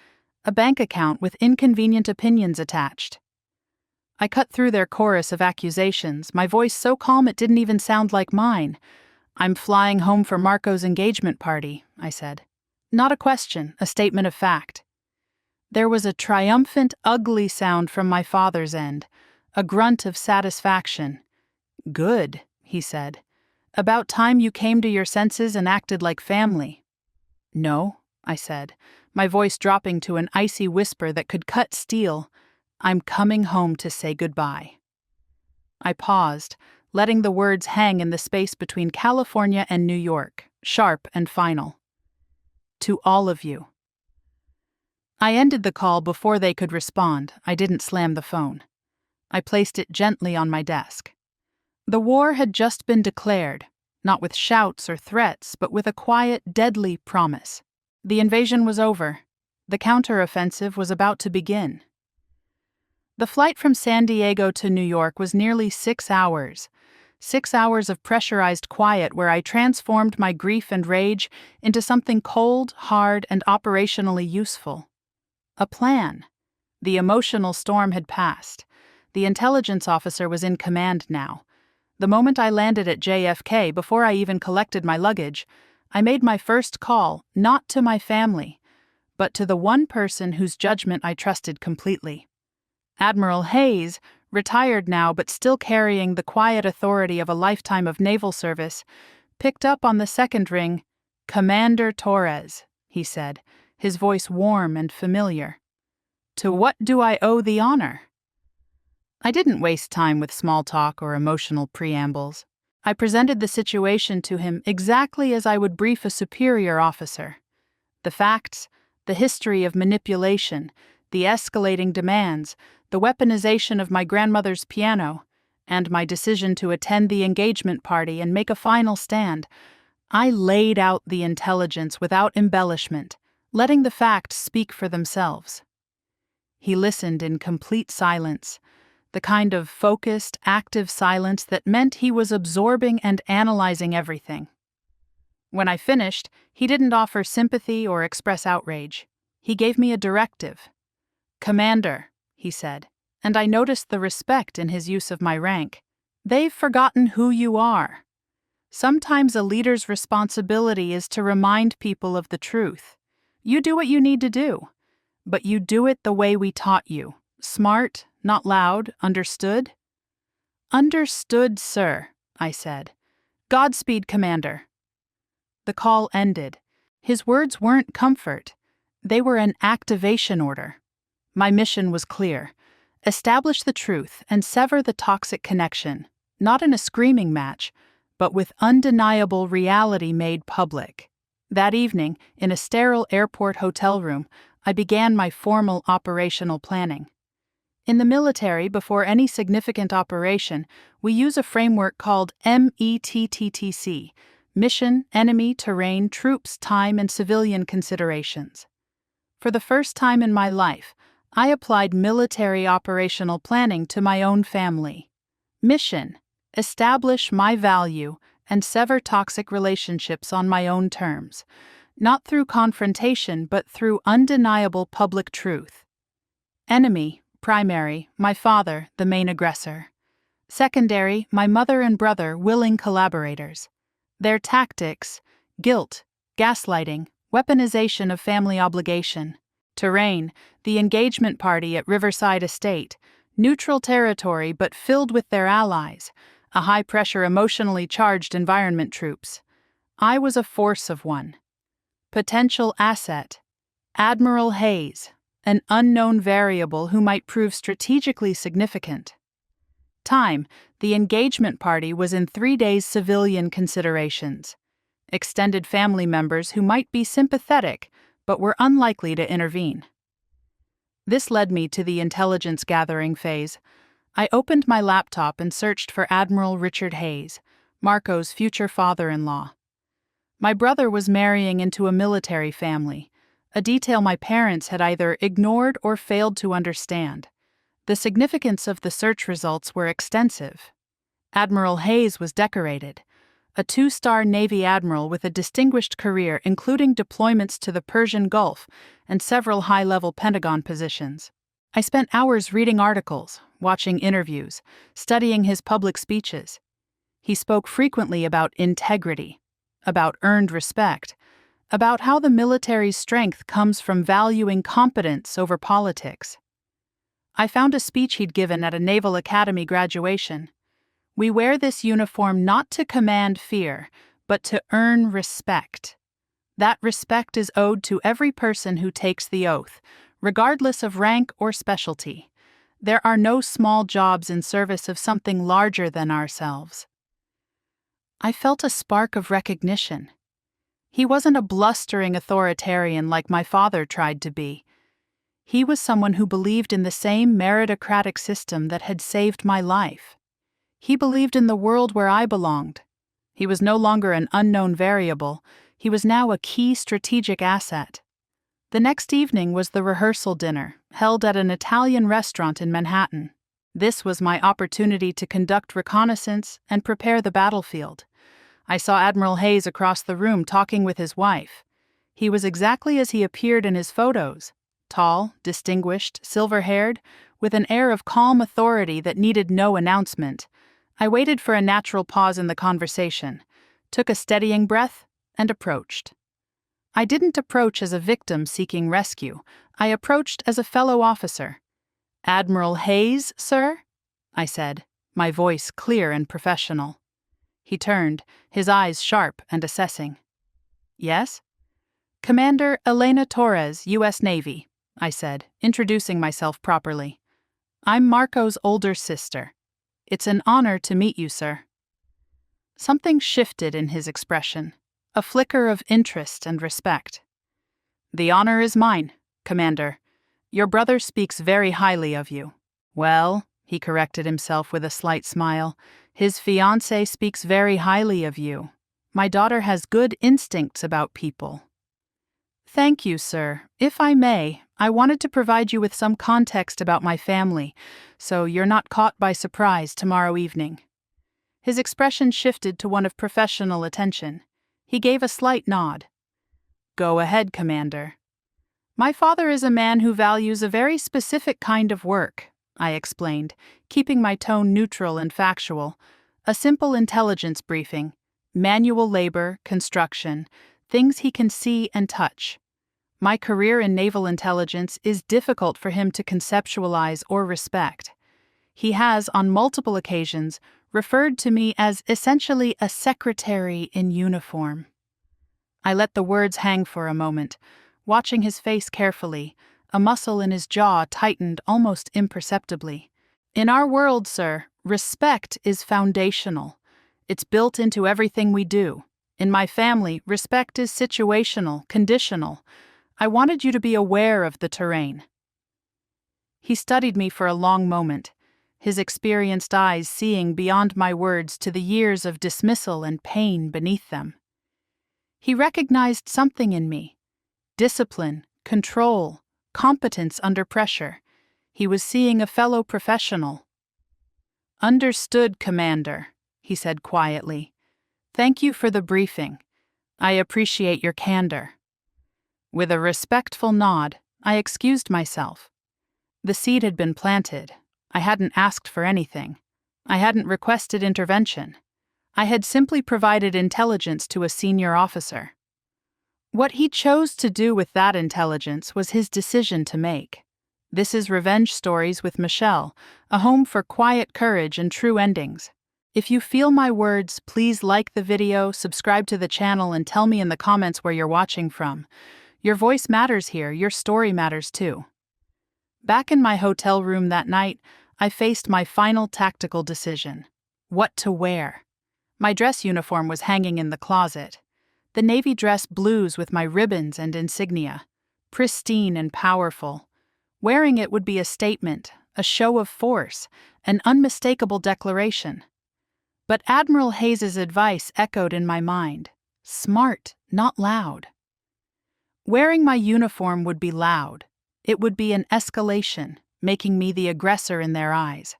a bank account with inconvenient opinions attached. I cut through their chorus of accusations, my voice so calm it didn't even sound like mine. "I'm flying home for Marco's engagement party," I said. Not a question, a statement of fact. There was a triumphant, ugly sound from my father's end, a grunt of satisfaction. "Good," he said. "About time you came to your senses and acted like family." "No," I said, my voice dropping to an icy whisper that could cut steel. "I'm coming home to say goodbye." I paused, letting the words hang in the space between California and New York, sharp and final. "To all of you." I ended the call before they could respond. I didn't slam the phone. I placed it gently on my desk. The war had just been declared, not with shouts or threats, but with a quiet, deadly promise. The invasion was over. The counteroffensive was about to begin. The flight from San Diego to New York was nearly 6 hours. 6 hours of pressurized quiet where I transformed my grief and rage into something cold, hard, and operationally useful. A plan. The emotional storm had passed. The intelligence officer was in command now. The moment I landed at JFK, before I even collected my luggage, I made my first call, not to my family, but to the one person whose judgment I trusted completely. Admiral Hayes, retired now but still carrying the quiet authority of a lifetime of naval service, picked up on the second ring. "Commander Torres," he said, his voice warm and familiar. "To what do I owe the honor?" I didn't waste time with small talk or emotional preambles. I presented the situation to him exactly as I would brief a superior officer. The facts, the history of manipulation, the escalating demands, the weaponization of my grandmother's piano, and my decision to attend the engagement party and make a final stand. I laid out the intelligence without embellishment, letting the facts speak for themselves. He listened in complete silence, the kind of focused, active silence that meant he was absorbing and analyzing everything. When I finished, he didn't offer sympathy or express outrage. He gave me a directive. "Commander," he said, and I noticed the respect in his use of my rank. "They've forgotten who you are." Sometimes a leader's responsibility is to remind people of the truth. You do what you need to do, but you do it the way we taught you. Smart, not loud, understood? "Understood, sir," I said. "Godspeed, Commander." The call ended. His words weren't comfort. They were an activation order. My mission was clear. Establish the truth and sever the toxic connection, not in a screaming match, but with undeniable reality made public. That evening, in a sterile airport hotel room, I began my formal operational planning. In the military, before any significant operation, we use a framework called METTTC: Mission, Enemy, Terrain, Troops, Time, and Civilian Considerations. For the first time in my life, I applied military operational planning to my own family. Mission: establish my value and sever toxic relationships on my own terms, not through confrontation but through undeniable public truth. Enemy: primary, my father, the main aggressor. Secondary, my mother and brother, willing collaborators. Their tactics: guilt, gaslighting, weaponization of family obligation. Terrain: the engagement party at Riverside Estate, neutral territory but filled with their allies, a high-pressure, emotionally charged environment troops. I was a force of one. Potential asset: Admiral Hayes, an unknown variable who might prove strategically significant. Time: the engagement party was in 3 days civilian considerations. Extended family members who might be sympathetic but were unlikely to intervene. This led me to the intelligence gathering phase. I opened my laptop and searched for Admiral Richard Hayes, Marco's future father-in-law. My brother was marrying into a military family, a detail my parents had either ignored or failed to understand. The significance of the search results were extensive. Admiral Hayes was decorated, a 2-star Navy admiral with a distinguished career including deployments to the Persian Gulf and several high-level Pentagon positions. I spent hours reading articles, watching interviews, studying his public speeches. He spoke frequently about integrity, about earned respect, about how the military's strength comes from valuing competence over politics. I found a speech he'd given at a Naval Academy graduation. "We wear this uniform not to command fear, but to earn respect. That respect is owed to every person who takes the oath, regardless of rank or specialty. There are no small jobs in service of something larger than ourselves." I felt a spark of recognition. He wasn't a blustering authoritarian like my father tried to be. He was someone who believed in the same meritocratic system that had saved my life. He believed in the world where I belonged. He was no longer an unknown variable. He was now a key strategic asset. The next evening was the rehearsal dinner, held at an Italian restaurant in Manhattan. This was my opportunity to conduct reconnaissance and prepare the battlefield. I saw Admiral Hayes across the room talking with his wife. He was exactly as he appeared in his photos: tall, distinguished, silver-haired, with an air of calm authority that needed no announcement. I waited for a natural pause in the conversation, took a steadying breath, and approached. I didn't approach as a victim seeking rescue. I approached as a fellow officer. "Admiral Hayes, sir?" I said, my voice clear and professional. He turned, his eyes sharp and assessing. "Yes?" "Commander Elena Torres, U.S. Navy," I said, introducing myself properly. "I'm Marco's older sister. It's an honor to meet you, sir." Something shifted in his expression, a flicker of interest and respect. "The honor is mine, Commander. Your brother speaks very highly of you." "Well," he corrected himself with a slight smile, "his fiancée speaks very highly of you. My daughter has good instincts about people." Thank you, sir. If I may, I wanted to provide you with some context about my family, so you're not caught by surprise tomorrow evening. His expression shifted to one of professional attention. He gave a slight nod. Go ahead, Commander. My father is a man who values a very specific kind of work, I explained, keeping my tone neutral and factual. A simple intelligence briefing, manual labor, construction, things he can see and touch. My career in naval intelligence is difficult for him to conceptualize or respect. He has, on multiple occasions, referred to me as essentially a secretary in uniform. I let the words hang for a moment, watching his face carefully. A muscle in his jaw tightened almost imperceptibly. In our world, sir, respect is foundational. It's built into everything we do. In my family, respect is situational, conditional. I wanted you to be aware of the terrain. He studied me for a long moment, his experienced eyes seeing beyond my words to the years of dismissal and pain beneath them. He recognized something in me: discipline, control, competence under pressure. He was seeing a fellow professional. Understood, Commander, he said quietly. Thank you for the briefing. I appreciate your candor. With a respectful nod, I excused myself. The seed had been planted. I hadn't asked for anything. I hadn't requested intervention. I had simply provided intelligence to a senior officer. What he chose to do with that intelligence was his decision to make. This is Revenge Stories with Michelle, a home for quiet courage and true endings. If you feel my words, please like the video, subscribe to the channel, and tell me in the comments where you're watching from. Your voice matters here, your story matters too. Back in my hotel room that night, I faced my final tactical decision: what to wear. My dress uniform was hanging in the closet. The navy dress blues with my ribbons and insignia, pristine and powerful. Wearing it would be a statement, a show of force, an unmistakable declaration. But Admiral Hayes's advice echoed in my mind: smart, not loud. Wearing my uniform would be loud. It would be an escalation, making me the aggressor in their eyes.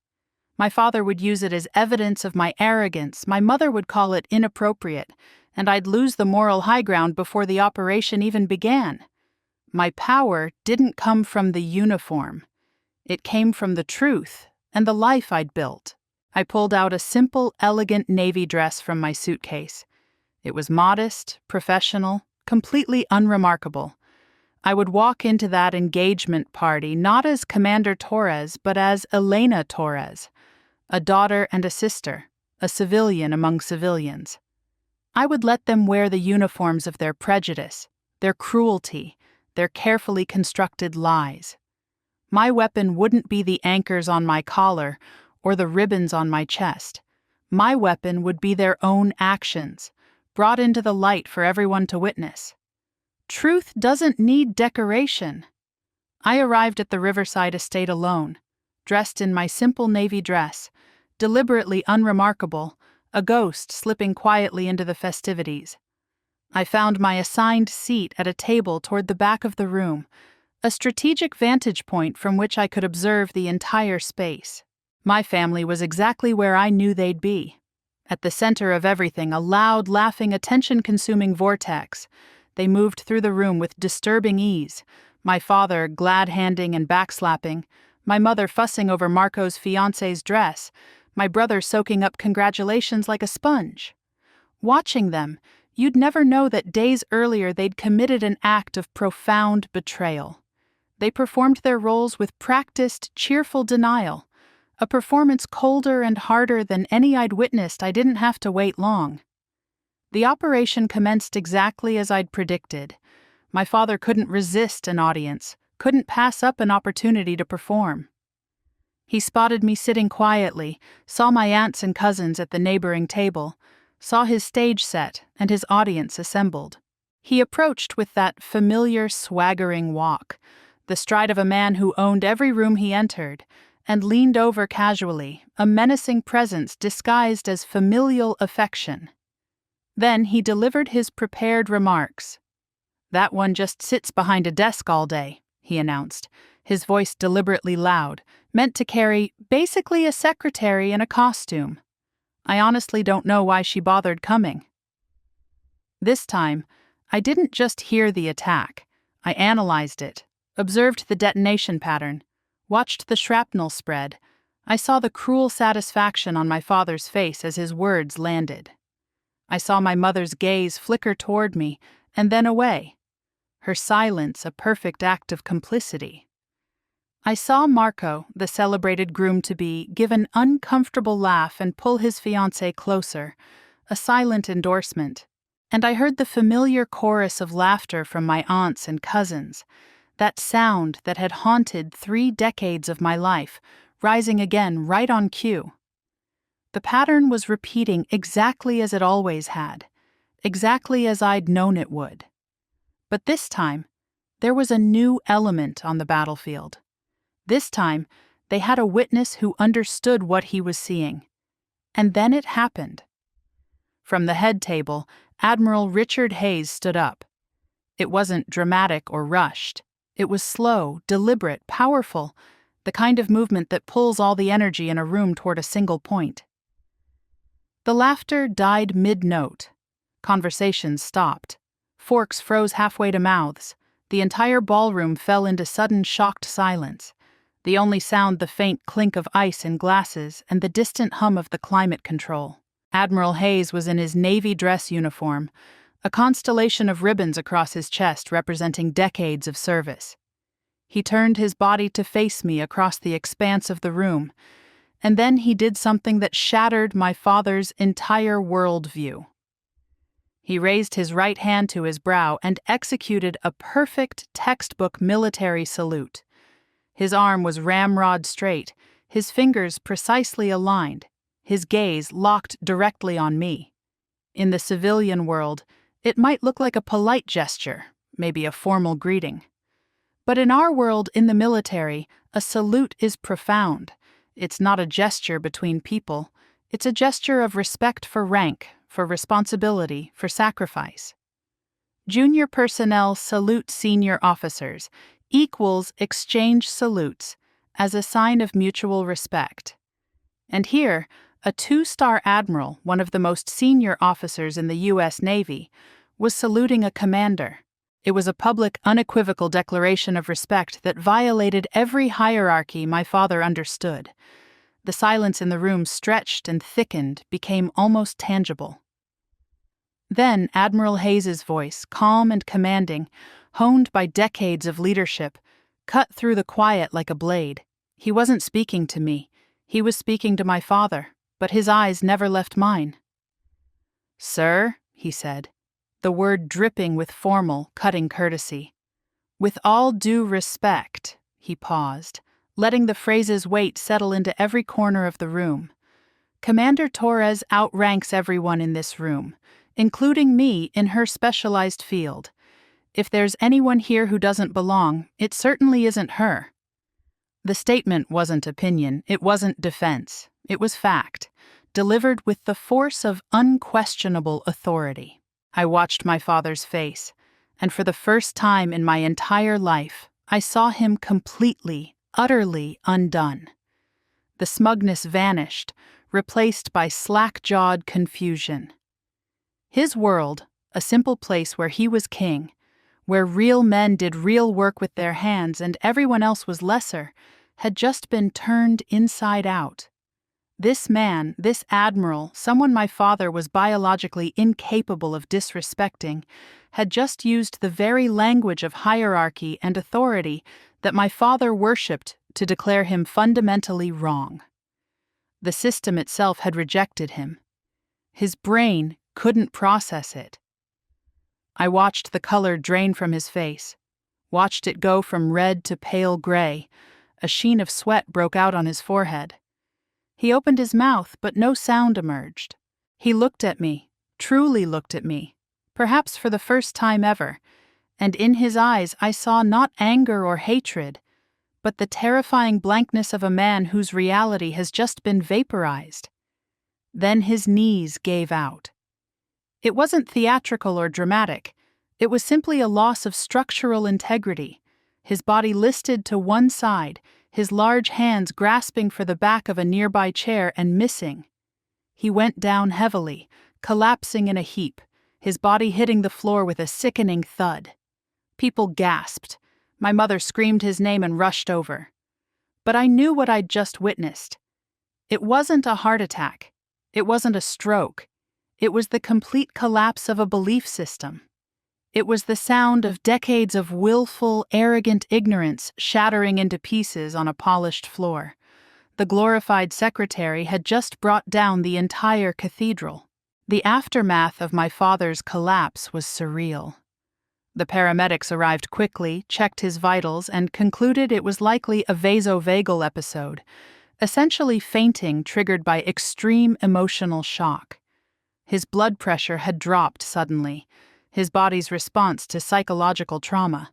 My father would use it as evidence of my arrogance, my mother would call it inappropriate, and I'd lose the moral high ground before the operation even began. My power didn't come from the uniform. It came from the truth and the life I'd built. I pulled out a simple, elegant navy dress from my suitcase. It was modest, professional, completely unremarkable. I would walk into that engagement party not as Commander Torres, but as Elena Torres, a daughter and a sister, a civilian among civilians. I would let them wear the uniforms of their prejudice, their cruelty, their carefully constructed lies. My weapon wouldn't be the anchors on my collar or the ribbons on my chest. My weapon would be their own actions, brought into the light for everyone to witness. Truth doesn't need decoration. I arrived at the Riverside estate alone, dressed in my simple navy dress, deliberately unremarkable, a ghost slipping quietly into the festivities. I found my assigned seat at a table toward the back of the room, a strategic vantage point from which I could observe the entire space. My family was exactly where I knew they'd be. At the center of everything, a loud, laughing, attention-consuming vortex. They moved through the room with disturbing ease, my father glad-handing and backslapping, my mother fussing over Marco's fiancée's dress, my brother soaking up congratulations like a sponge. Watching them, you'd never know that days earlier they'd committed an act of profound betrayal. They performed their roles with practiced, cheerful denial. A performance colder and harder than any I'd witnessed. I didn't have to wait long. The operation commenced exactly as I'd predicted. My father couldn't resist an audience, couldn't pass up an opportunity to perform. He spotted me sitting quietly, saw my aunts and cousins at the neighboring table, saw his stage set and his audience assembled. He approached with that familiar, swaggering walk, the stride of a man who owned every room he entered, and leaned over casually, a menacing presence disguised as familial affection. Then he delivered his prepared remarks. "That one just sits behind a desk all day," he announced, his voice deliberately loud, meant to carry basically a secretary in a costume. I honestly don't know why she bothered coming. This time, I didn't just hear the attack. I analyzed it, observed the detonation pattern, watched the shrapnel spread. I saw the cruel satisfaction on my father's face as his words landed. I saw my mother's gaze flicker toward me and then away, her silence a perfect act of complicity. I saw Marco, the celebrated groom-to-be, give an uncomfortable laugh and pull his fiancée closer, a silent endorsement. And I heard the familiar chorus of laughter from my aunts and cousins, that sound that had haunted 3 decades of my life, rising again right on cue. The pattern was repeating exactly as it always had, exactly as I'd known it would. But this time, there was a new element on the battlefield. This time, they had a witness who understood what he was seeing. And then it happened. From the head table, Admiral Richard Hayes stood up. It wasn't dramatic or rushed. It was slow, deliberate, powerful, the kind of movement that pulls all the energy in a room toward a single point. The laughter died mid-note. Conversations stopped. Forks froze halfway to mouths. The entire ballroom fell into sudden shocked silence. The only sound the faint clink of ice in glasses and the distant hum of the climate control. Admiral Hayes was in his Navy dress uniform, a constellation of ribbons across his chest representing decades of service. He turned his body to face me across the expanse of the room, and then he did something that shattered my father's entire worldview. He raised his right hand to his brow and executed a perfect textbook military salute. His arm was ramrod straight, his fingers precisely aligned, his gaze locked directly on me. In the civilian world, it might look like a polite gesture, maybe a formal greeting. But in our world, in the military, a salute is profound. It's not a gesture between people. It's a gesture of respect for rank, for responsibility, for sacrifice. Junior personnel salute senior officers equals exchange salutes as a sign of mutual respect. And here, a 2-star admiral, one of the most senior officers in the U.S. Navy, was saluting a commander. It was a public, unequivocal declaration of respect that violated every hierarchy my father understood. The silence in the room stretched and thickened, became almost tangible. Then Admiral Hayes's voice, calm and commanding, honed by decades of leadership, cut through the quiet like a blade. He wasn't speaking to me. He was speaking to my father, but his eyes never left mine. "Sir," he said, the word dripping with formal, cutting courtesy. "With all due respect," he paused, letting the phrase's weight settle into every corner of the room. "Commander Torres outranks everyone in this room, including me in her specialized field. If there's anyone here who doesn't belong, it certainly isn't her." The statement wasn't opinion, it wasn't defense, it was fact, delivered with the force of unquestionable authority. I watched my father's face, and for the first time in my entire life, I saw him completely, utterly undone. The smugness vanished, replaced by slack-jawed confusion. His world, a simple place where he was king, where real men did real work with their hands and everyone else was lesser, had just been turned inside out. This man, this admiral, someone my father was biologically incapable of disrespecting, had just used the very language of hierarchy and authority that my father worshipped to declare him fundamentally wrong. The system itself had rejected him. His brain couldn't process it. I watched the color drain from his face, watched it go from red to pale gray. A sheen of sweat broke out on his forehead. He opened his mouth, but no sound emerged. He looked at me, truly looked at me, perhaps for the first time ever, and in his eyes I saw not anger or hatred, but the terrifying blankness of a man whose reality has just been vaporized. Then his knees gave out. It wasn't theatrical or dramatic. It was simply a loss of structural integrity, his body listed to one side, his large hands grasping for the back of a nearby chair and missing. He went down heavily, collapsing in a heap, his body hitting the floor with a sickening thud. People gasped. My mother screamed his name and rushed over. But I knew what I'd just witnessed. It wasn't a heart attack. It wasn't a stroke. It was the complete collapse of a belief system. It was the sound of decades of willful, arrogant ignorance shattering into pieces on a polished floor. The glorified secretary had just brought down the entire cathedral. The aftermath of my father's collapse was surreal. The paramedics arrived quickly, checked his vitals, and concluded it was likely a vasovagal episode, essentially fainting triggered by extreme emotional shock. His blood pressure had dropped suddenly, his body's response to psychological trauma.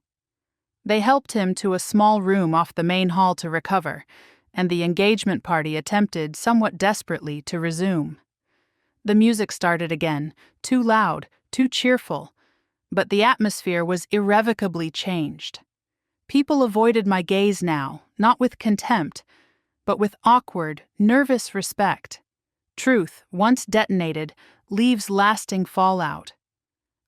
They helped him to a small room off the main hall to recover, and the engagement party attempted somewhat desperately to resume. The music started again, too loud, too cheerful, but the atmosphere was irrevocably changed. People avoided my gaze now, not with contempt, but with awkward, nervous respect. Truth, once detonated, leaves lasting fallout.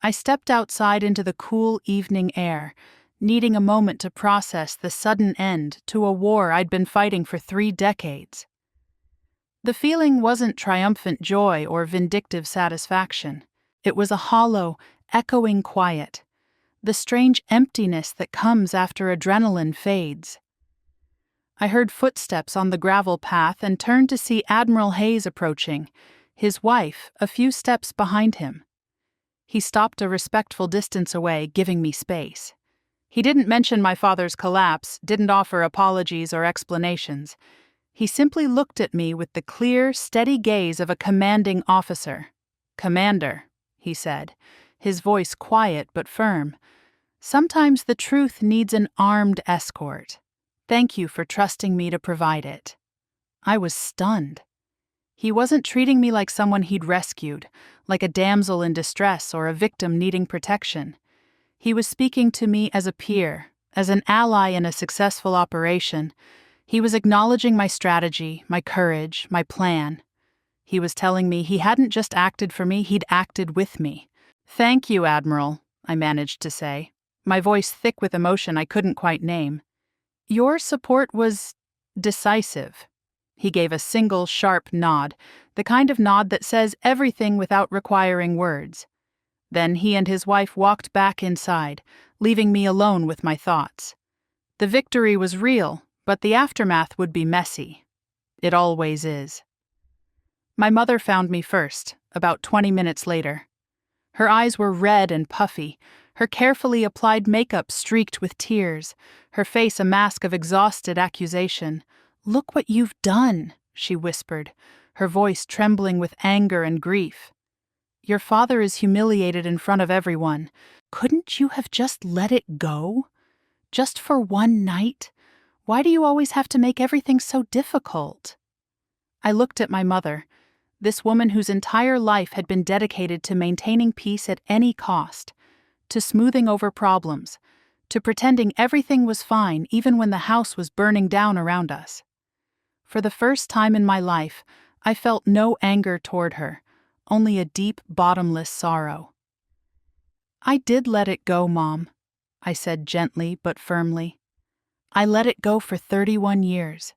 I stepped outside into the cool evening air, needing a moment to process the sudden end to a war I'd been fighting for 3 decades. The feeling wasn't triumphant joy or vindictive satisfaction. It was a hollow, echoing quiet, the strange emptiness that comes after adrenaline fades. I heard footsteps on the gravel path and turned to see Admiral Hayes approaching, his wife a few steps behind him. He stopped a respectful distance away, giving me space. He didn't mention my father's collapse, didn't offer apologies or explanations. He simply looked at me with the clear, steady gaze of a commanding officer. "Commander," he said, his voice quiet but firm. "Sometimes the truth needs an armed escort. Thank you for trusting me to provide it." I was stunned. He wasn't treating me like someone he'd rescued, like a damsel in distress or a victim needing protection. He was speaking to me as a peer, as an ally in a successful operation. He was acknowledging my strategy, my courage, my plan. He was telling me he hadn't just acted for me, he'd acted with me. "Thank you, Admiral," I managed to say, my voice thick with emotion I couldn't quite name. "Your support was decisive." He gave a single, sharp nod, the kind of nod that says everything without requiring words. Then he and his wife walked back inside, leaving me alone with my thoughts. The victory was real, but the aftermath would be messy. It always is. My mother found me first, about 20 minutes later. Her eyes were red and puffy, her carefully applied makeup streaked with tears, her face a mask of exhausted accusation. "Look what you've done," she whispered, her voice trembling with anger and grief. "Your father is humiliated in front of everyone. Couldn't you have just let it go? Just for one night? Why do you always have to make everything so difficult?" I looked at my mother, this woman whose entire life had been dedicated to maintaining peace at any cost, to smoothing over problems, to pretending everything was fine even when the house was burning down around us. For the first time in my life, I felt no anger toward her, only a deep, bottomless sorrow. "I did let it go, Mom," I said gently but firmly. "I let it go for 31 years.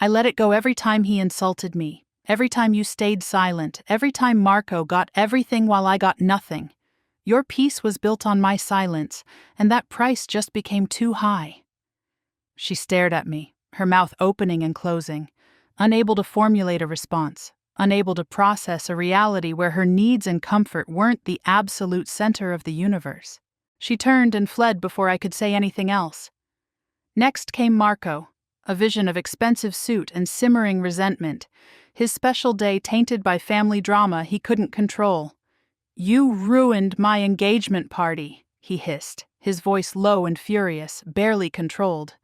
I let it go every time he insulted me, every time you stayed silent, every time Marco got everything while I got nothing. Your peace was built on my silence, and that price just became too high." She stared at me, her mouth opening and closing, unable to formulate a response, unable to process a reality where her needs and comfort weren't the absolute center of the universe. She turned and fled before I could say anything else. Next came Marco, a vision of expensive suit and simmering resentment, his special day tainted by family drama he couldn't control. "You ruined my engagement party," he hissed, his voice low and furious, barely controlled.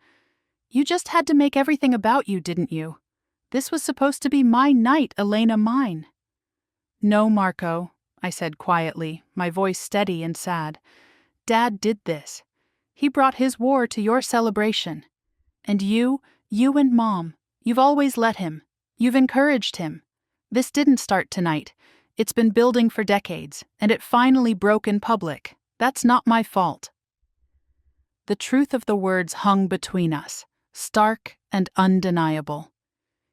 "You just had to make everything about you, didn't you? This was supposed to be my night, Elena, mine." "No, Marco," I said quietly, my voice steady and sad. Dad did this. He brought his war to your celebration. And you and Mom, you've always let him. You've encouraged him. This didn't start tonight. It's been building for decades, and it finally broke in public. That's not my fault." The truth of the words hung between us, stark and undeniable.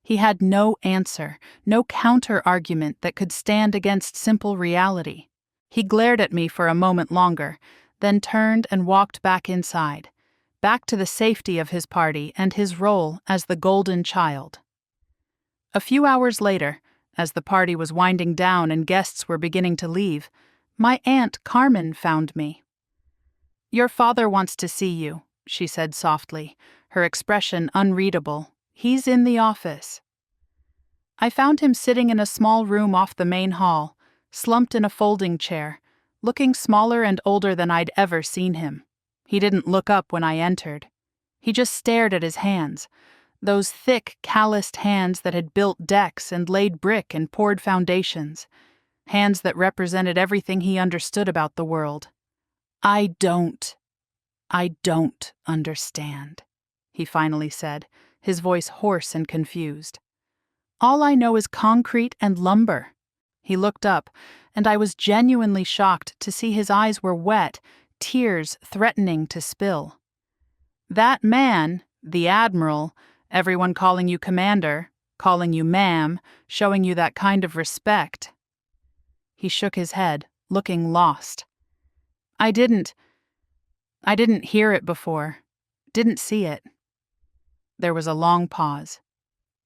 He had no answer, no counter-argument that could stand against simple reality. He glared at me for a moment longer, then turned and walked back inside, back to the safety of his party and his role as the golden child. A few hours later, as the party was winding down and guests were beginning to leave, my Aunt Carmen found me. "Your father wants to see you," she said softly, her expression unreadable. "He's in the office." I found him sitting in a small room off the main hall, slumped in a folding chair, looking smaller and older than I'd ever seen him. He didn't look up when I entered. He just stared at his hands, those thick, calloused hands that had built decks and laid brick and poured foundations, hands that represented everything he understood about the world. I don't understand," he finally said, his voice hoarse and confused. "All I know is concrete and lumber." He looked up, and I was genuinely shocked to see his eyes were wet, tears threatening to spill. "That man, the Admiral, everyone calling you Commander, calling you Ma'am, showing you that kind of respect." He shook his head, looking lost. I didn't hear it before, didn't see it." There was a long pause.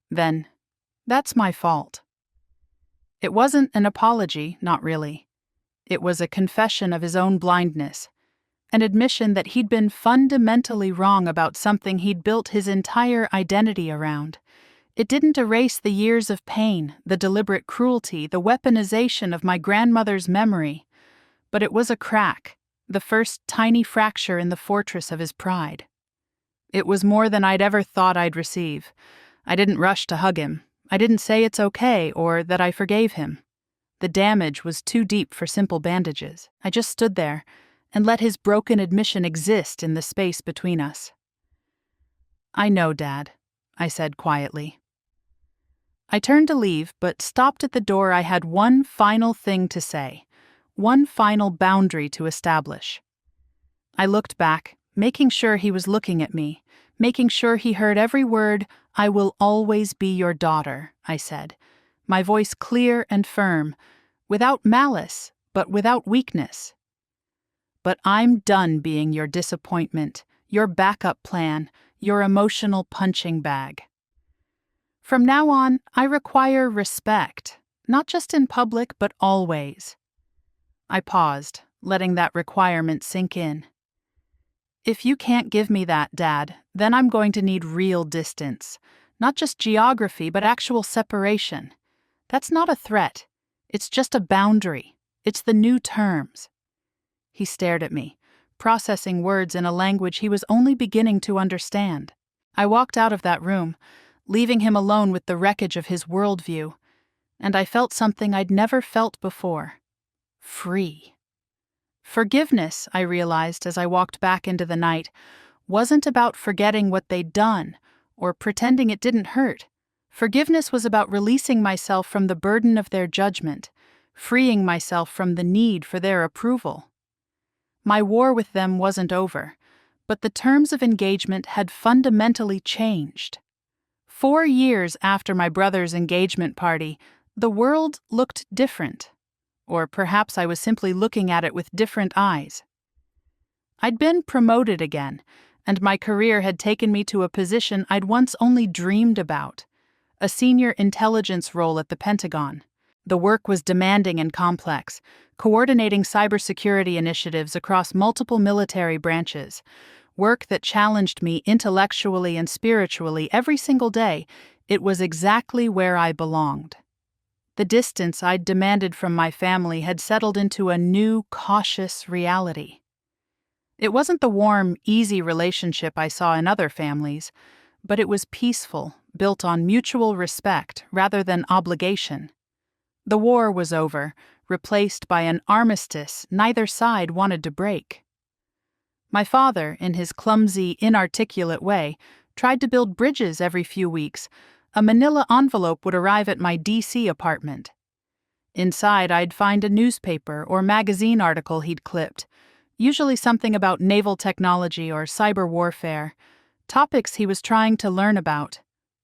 Then, "That's my fault." It wasn't an apology, not really. It was a confession of his own blindness, an admission that he'd been fundamentally wrong about something he'd built his entire identity around. It didn't erase the years of pain, the deliberate cruelty, the weaponization of my grandmother's memory, but it was a crack, the first tiny fracture in the fortress of his pride. It was more than I'd ever thought I'd receive. I didn't rush to hug him. I didn't say it's okay or that I forgave him. The damage was too deep for simple bandages. I just stood there and let his broken admission exist in the space between us. "I know, Dad," I said quietly. I turned to leave, but stopped at the door. I had one final thing to say, one final boundary to establish. I looked back, making sure he was looking at me, making sure he heard every word. "I will always be your daughter," I said, my voice clear and firm, without malice, but without weakness. "But I'm done being your disappointment, your backup plan, your emotional punching bag. From now on, I require respect, not just in public, but always." I paused, letting that requirement sink in. "If you can't give me that, Dad, then I'm going to need real distance. Not just geography, but actual separation. That's not a threat. It's just a boundary. It's the new terms." He stared at me, processing words in a language he was only beginning to understand. I walked out of that room, leaving him alone with the wreckage of his worldview, and I felt something I'd never felt before. Free. Forgiveness, I realized as I walked back into the night, wasn't about forgetting what they'd done or pretending it didn't hurt. Forgiveness was about releasing myself from the burden of their judgment, freeing myself from the need for their approval. My war with them wasn't over, but the terms of engagement had fundamentally changed. 4 years after my brother's engagement party, the world looked different. Or perhaps I was simply looking at it with different eyes. I'd been promoted again, and my career had taken me to a position I'd once only dreamed about, a senior intelligence role at the Pentagon. The work was demanding and complex, coordinating cybersecurity initiatives across multiple military branches, work that challenged me intellectually and spiritually every single day. It was exactly where I belonged. The distance I'd demanded from my family had settled into a new, cautious reality. It wasn't the warm, easy relationship I saw in other families, but it was peaceful, built on mutual respect rather than obligation. The war was over, replaced by an armistice neither side wanted to break. My father, in his clumsy, inarticulate way, tried to build bridges every few weeks. A manila envelope would arrive at my DC apartment. Inside, I'd find a newspaper or magazine article he'd clipped, usually something about naval technology or cyber warfare, topics he was trying to learn about.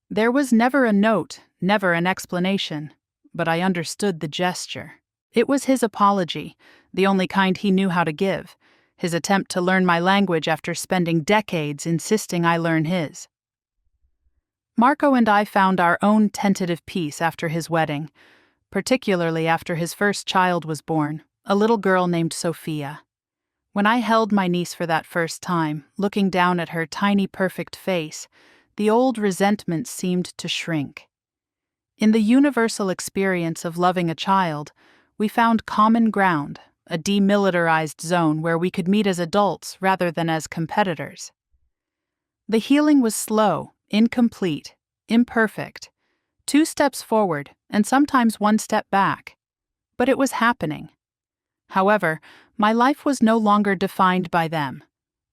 There was never a note, never an explanation, but I understood the gesture. It was his apology, the only kind he knew how to give, his attempt to learn my language after spending decades insisting I learn his. Marco and I found our own tentative peace after his wedding, particularly after his first child was born, a little girl named Sophia. When I held my niece for that first time, looking down at her tiny perfect face, the old resentment seemed to shrink. In the universal experience of loving a child, we found common ground, a demilitarized zone where we could meet as adults rather than as competitors. The healing was slow, incomplete, imperfect, 2 steps forward and sometimes 1 step back, but it was happening. However, my life was no longer defined by them,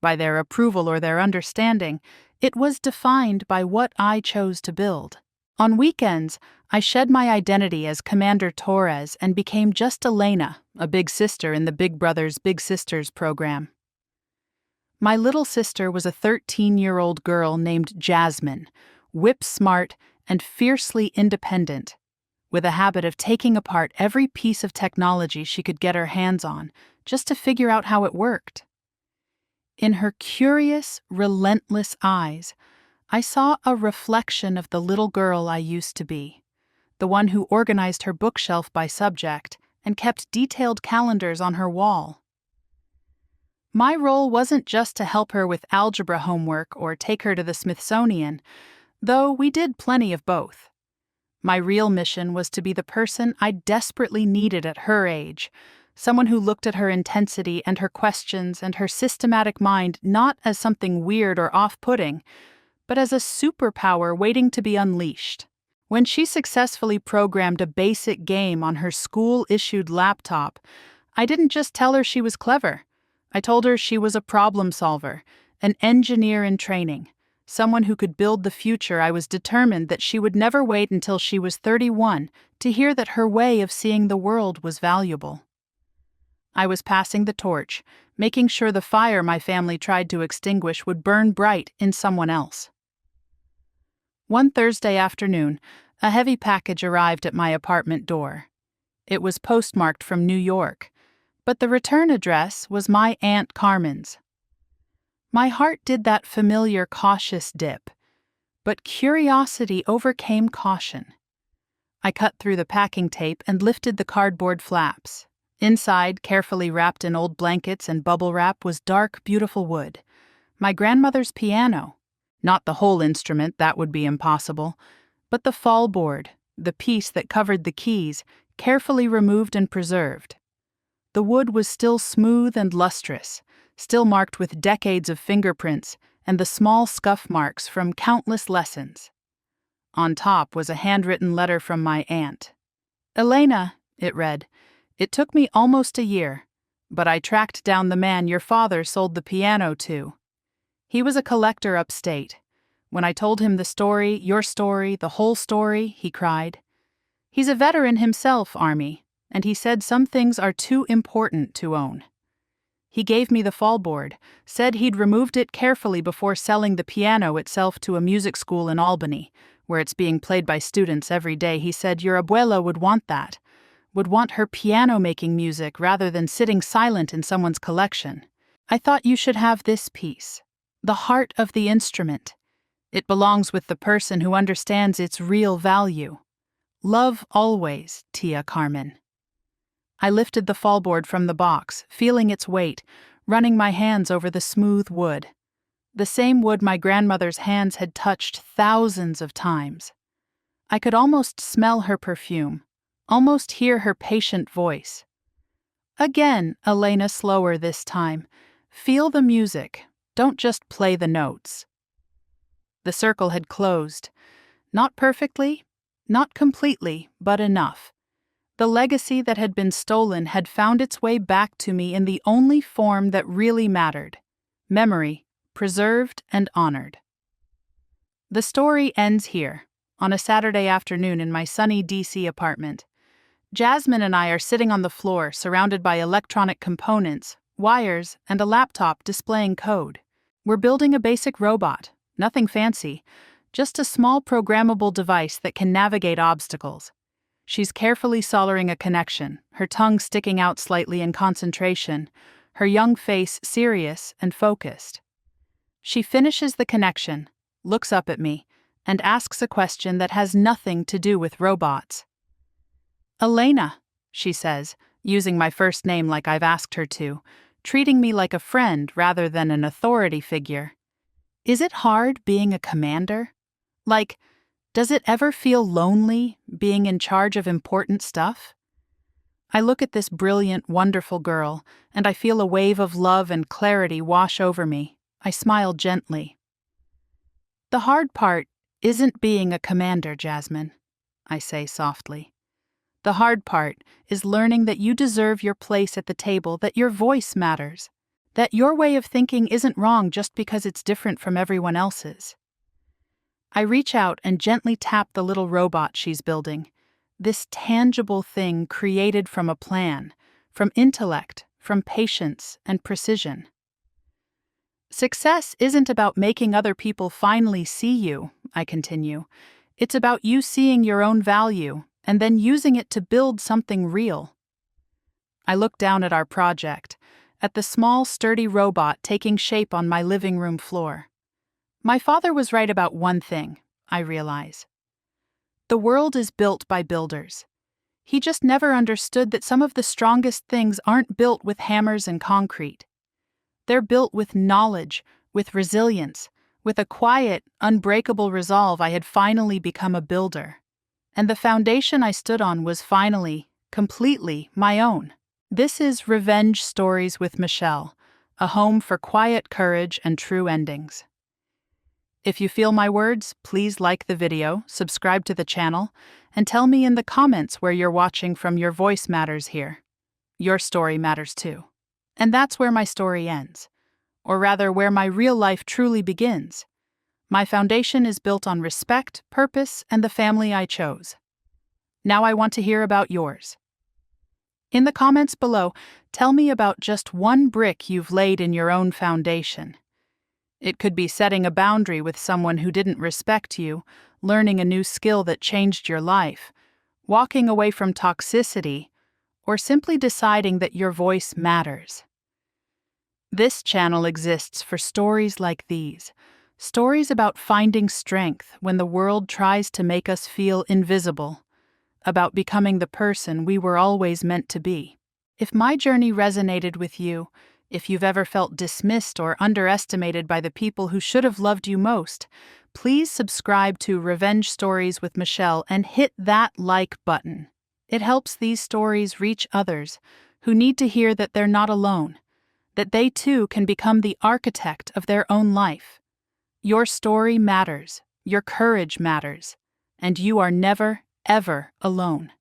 by their approval or their understanding. It was defined by what I chose to build. On weekends, I shed my identity as Commander Torres and became just Elena, a big sister in the Big Brothers Big Sisters program. My little sister was a 13-year-old girl named Jasmine, whip-smart and fiercely independent, with a habit of taking apart every piece of technology she could get her hands on, just to figure out how it worked. In her curious, relentless eyes, I saw a reflection of the little girl I used to be, the one who organized her bookshelf by subject and kept detailed calendars on her wall. My role wasn't just to help her with algebra homework or take her to the Smithsonian, though we did plenty of both. My real mission was to be the person I desperately needed at her age, someone who looked at her intensity and her questions and her systematic mind not as something weird or off-putting, but as a superpower waiting to be unleashed. When she successfully programmed a basic game on her school-issued laptop, I didn't just tell her she was clever. I told her she was a problem solver, an engineer in training, someone who could build the future. I was determined that she would never wait until she was 31 to hear that her way of seeing the world was valuable. I was passing the torch, making sure the fire my family tried to extinguish would burn bright in someone else. One Thursday afternoon, a heavy package arrived at my apartment door. It was postmarked from New York, but the return address was my Aunt Carmen's. My heart did that familiar cautious dip, but curiosity overcame caution. I cut through the packing tape and lifted the cardboard flaps. Inside, carefully wrapped in old blankets and bubble wrap, was dark, beautiful wood. My grandmother's piano. Not the whole instrument, that would be impossible, but the fallboard, the piece that covered the keys, carefully removed and preserved. The wood was still smooth and lustrous, still marked with decades of fingerprints and the small scuff marks from countless lessons. On top was a handwritten letter from my aunt. "Elena," it read, "it took me almost a year, but I tracked down the man your father sold the piano to. He was a collector upstate. When I told him the story, your story, the whole story, he cried. He's a veteran himself, Army, and he said some things are too important to own. He gave me the fallboard, said he'd removed it carefully before selling the piano itself to a music school in Albany, where it's being played by students every day. He said your abuela would want that, would want her piano-making music rather than sitting silent in someone's collection. I thought you should have this piece, the heart of the instrument. It belongs with the person who understands its real value. Love always, Tia Carmen." I lifted the fallboard from the box, feeling its weight, running my hands over the smooth wood. The same wood my grandmother's hands had touched thousands of times. I could almost smell her perfume, almost hear her patient voice. "Again, Elena, slower this time. Feel the music. Don't just play the notes." The circle had closed. Not perfectly, not completely, but enough. The legacy that had been stolen had found its way back to me in the only form that really mattered: memory, preserved and honored. The story ends here, on a Saturday afternoon in my sunny DC apartment. Jasmine and I are sitting on the floor, surrounded by electronic components, wires, and a laptop displaying code. We're building a basic robot, nothing fancy, just a small programmable device that can navigate obstacles. She's carefully soldering a connection, her tongue sticking out slightly in concentration, her young face serious and focused. She finishes the connection, looks up at me, and asks a question that has nothing to do with robots. "Elena," she says, using my first name like I've asked her to, treating me like a friend rather than an authority figure. "Is it hard being a commander? Like, does it ever feel lonely being in charge of important stuff?" I look at this brilliant, wonderful girl, and I feel a wave of love and clarity wash over me. I smile gently. "The hard part isn't being a commander, Jasmine," I say softly. "The hard part is learning that you deserve your place at the table, that your voice matters, that your way of thinking isn't wrong just because it's different from everyone else's." I reach out and gently tap the little robot she's building, this tangible thing created from a plan, from intellect, from patience and precision. "Success isn't about making other people finally see you," I continue. "It's about you seeing your own value and then using it to build something real." I look down at our project, at the small, sturdy robot taking shape on my living room floor. My father was right about one thing, I realize. The world is built by builders. He just never understood that some of the strongest things aren't built with hammers and concrete. They're built with knowledge, with resilience, with a quiet, unbreakable resolve. I had finally become a builder. And the foundation I stood on was finally, completely, my own. This is Revenge Stories with Michelle, a home for quiet courage and true endings. If you feel my words, please like the video, subscribe to the channel, and tell me in the comments where you're watching from. Your voice matters here. Your story matters too. And that's where my story ends. Or rather, where my real life truly begins. My foundation is built on respect, purpose, and the family I chose. Now I want to hear about yours. In the comments below, tell me about just one brick you've laid in your own foundation. It could be setting a boundary with someone who didn't respect you, learning a new skill that changed your life, walking away from toxicity, or simply deciding that your voice matters. This channel exists for stories like these. Stories about finding strength when the world tries to make us feel invisible, about becoming the person we were always meant to be. If my journey resonated with you, if you've ever felt dismissed or underestimated by the people who should have loved you most, please subscribe to Revenge Stories with Michelle and hit that like button. It helps these stories reach others who need to hear that they're not alone, that they too can become the architect of their own life. Your story matters, your courage matters, and you are never, ever alone.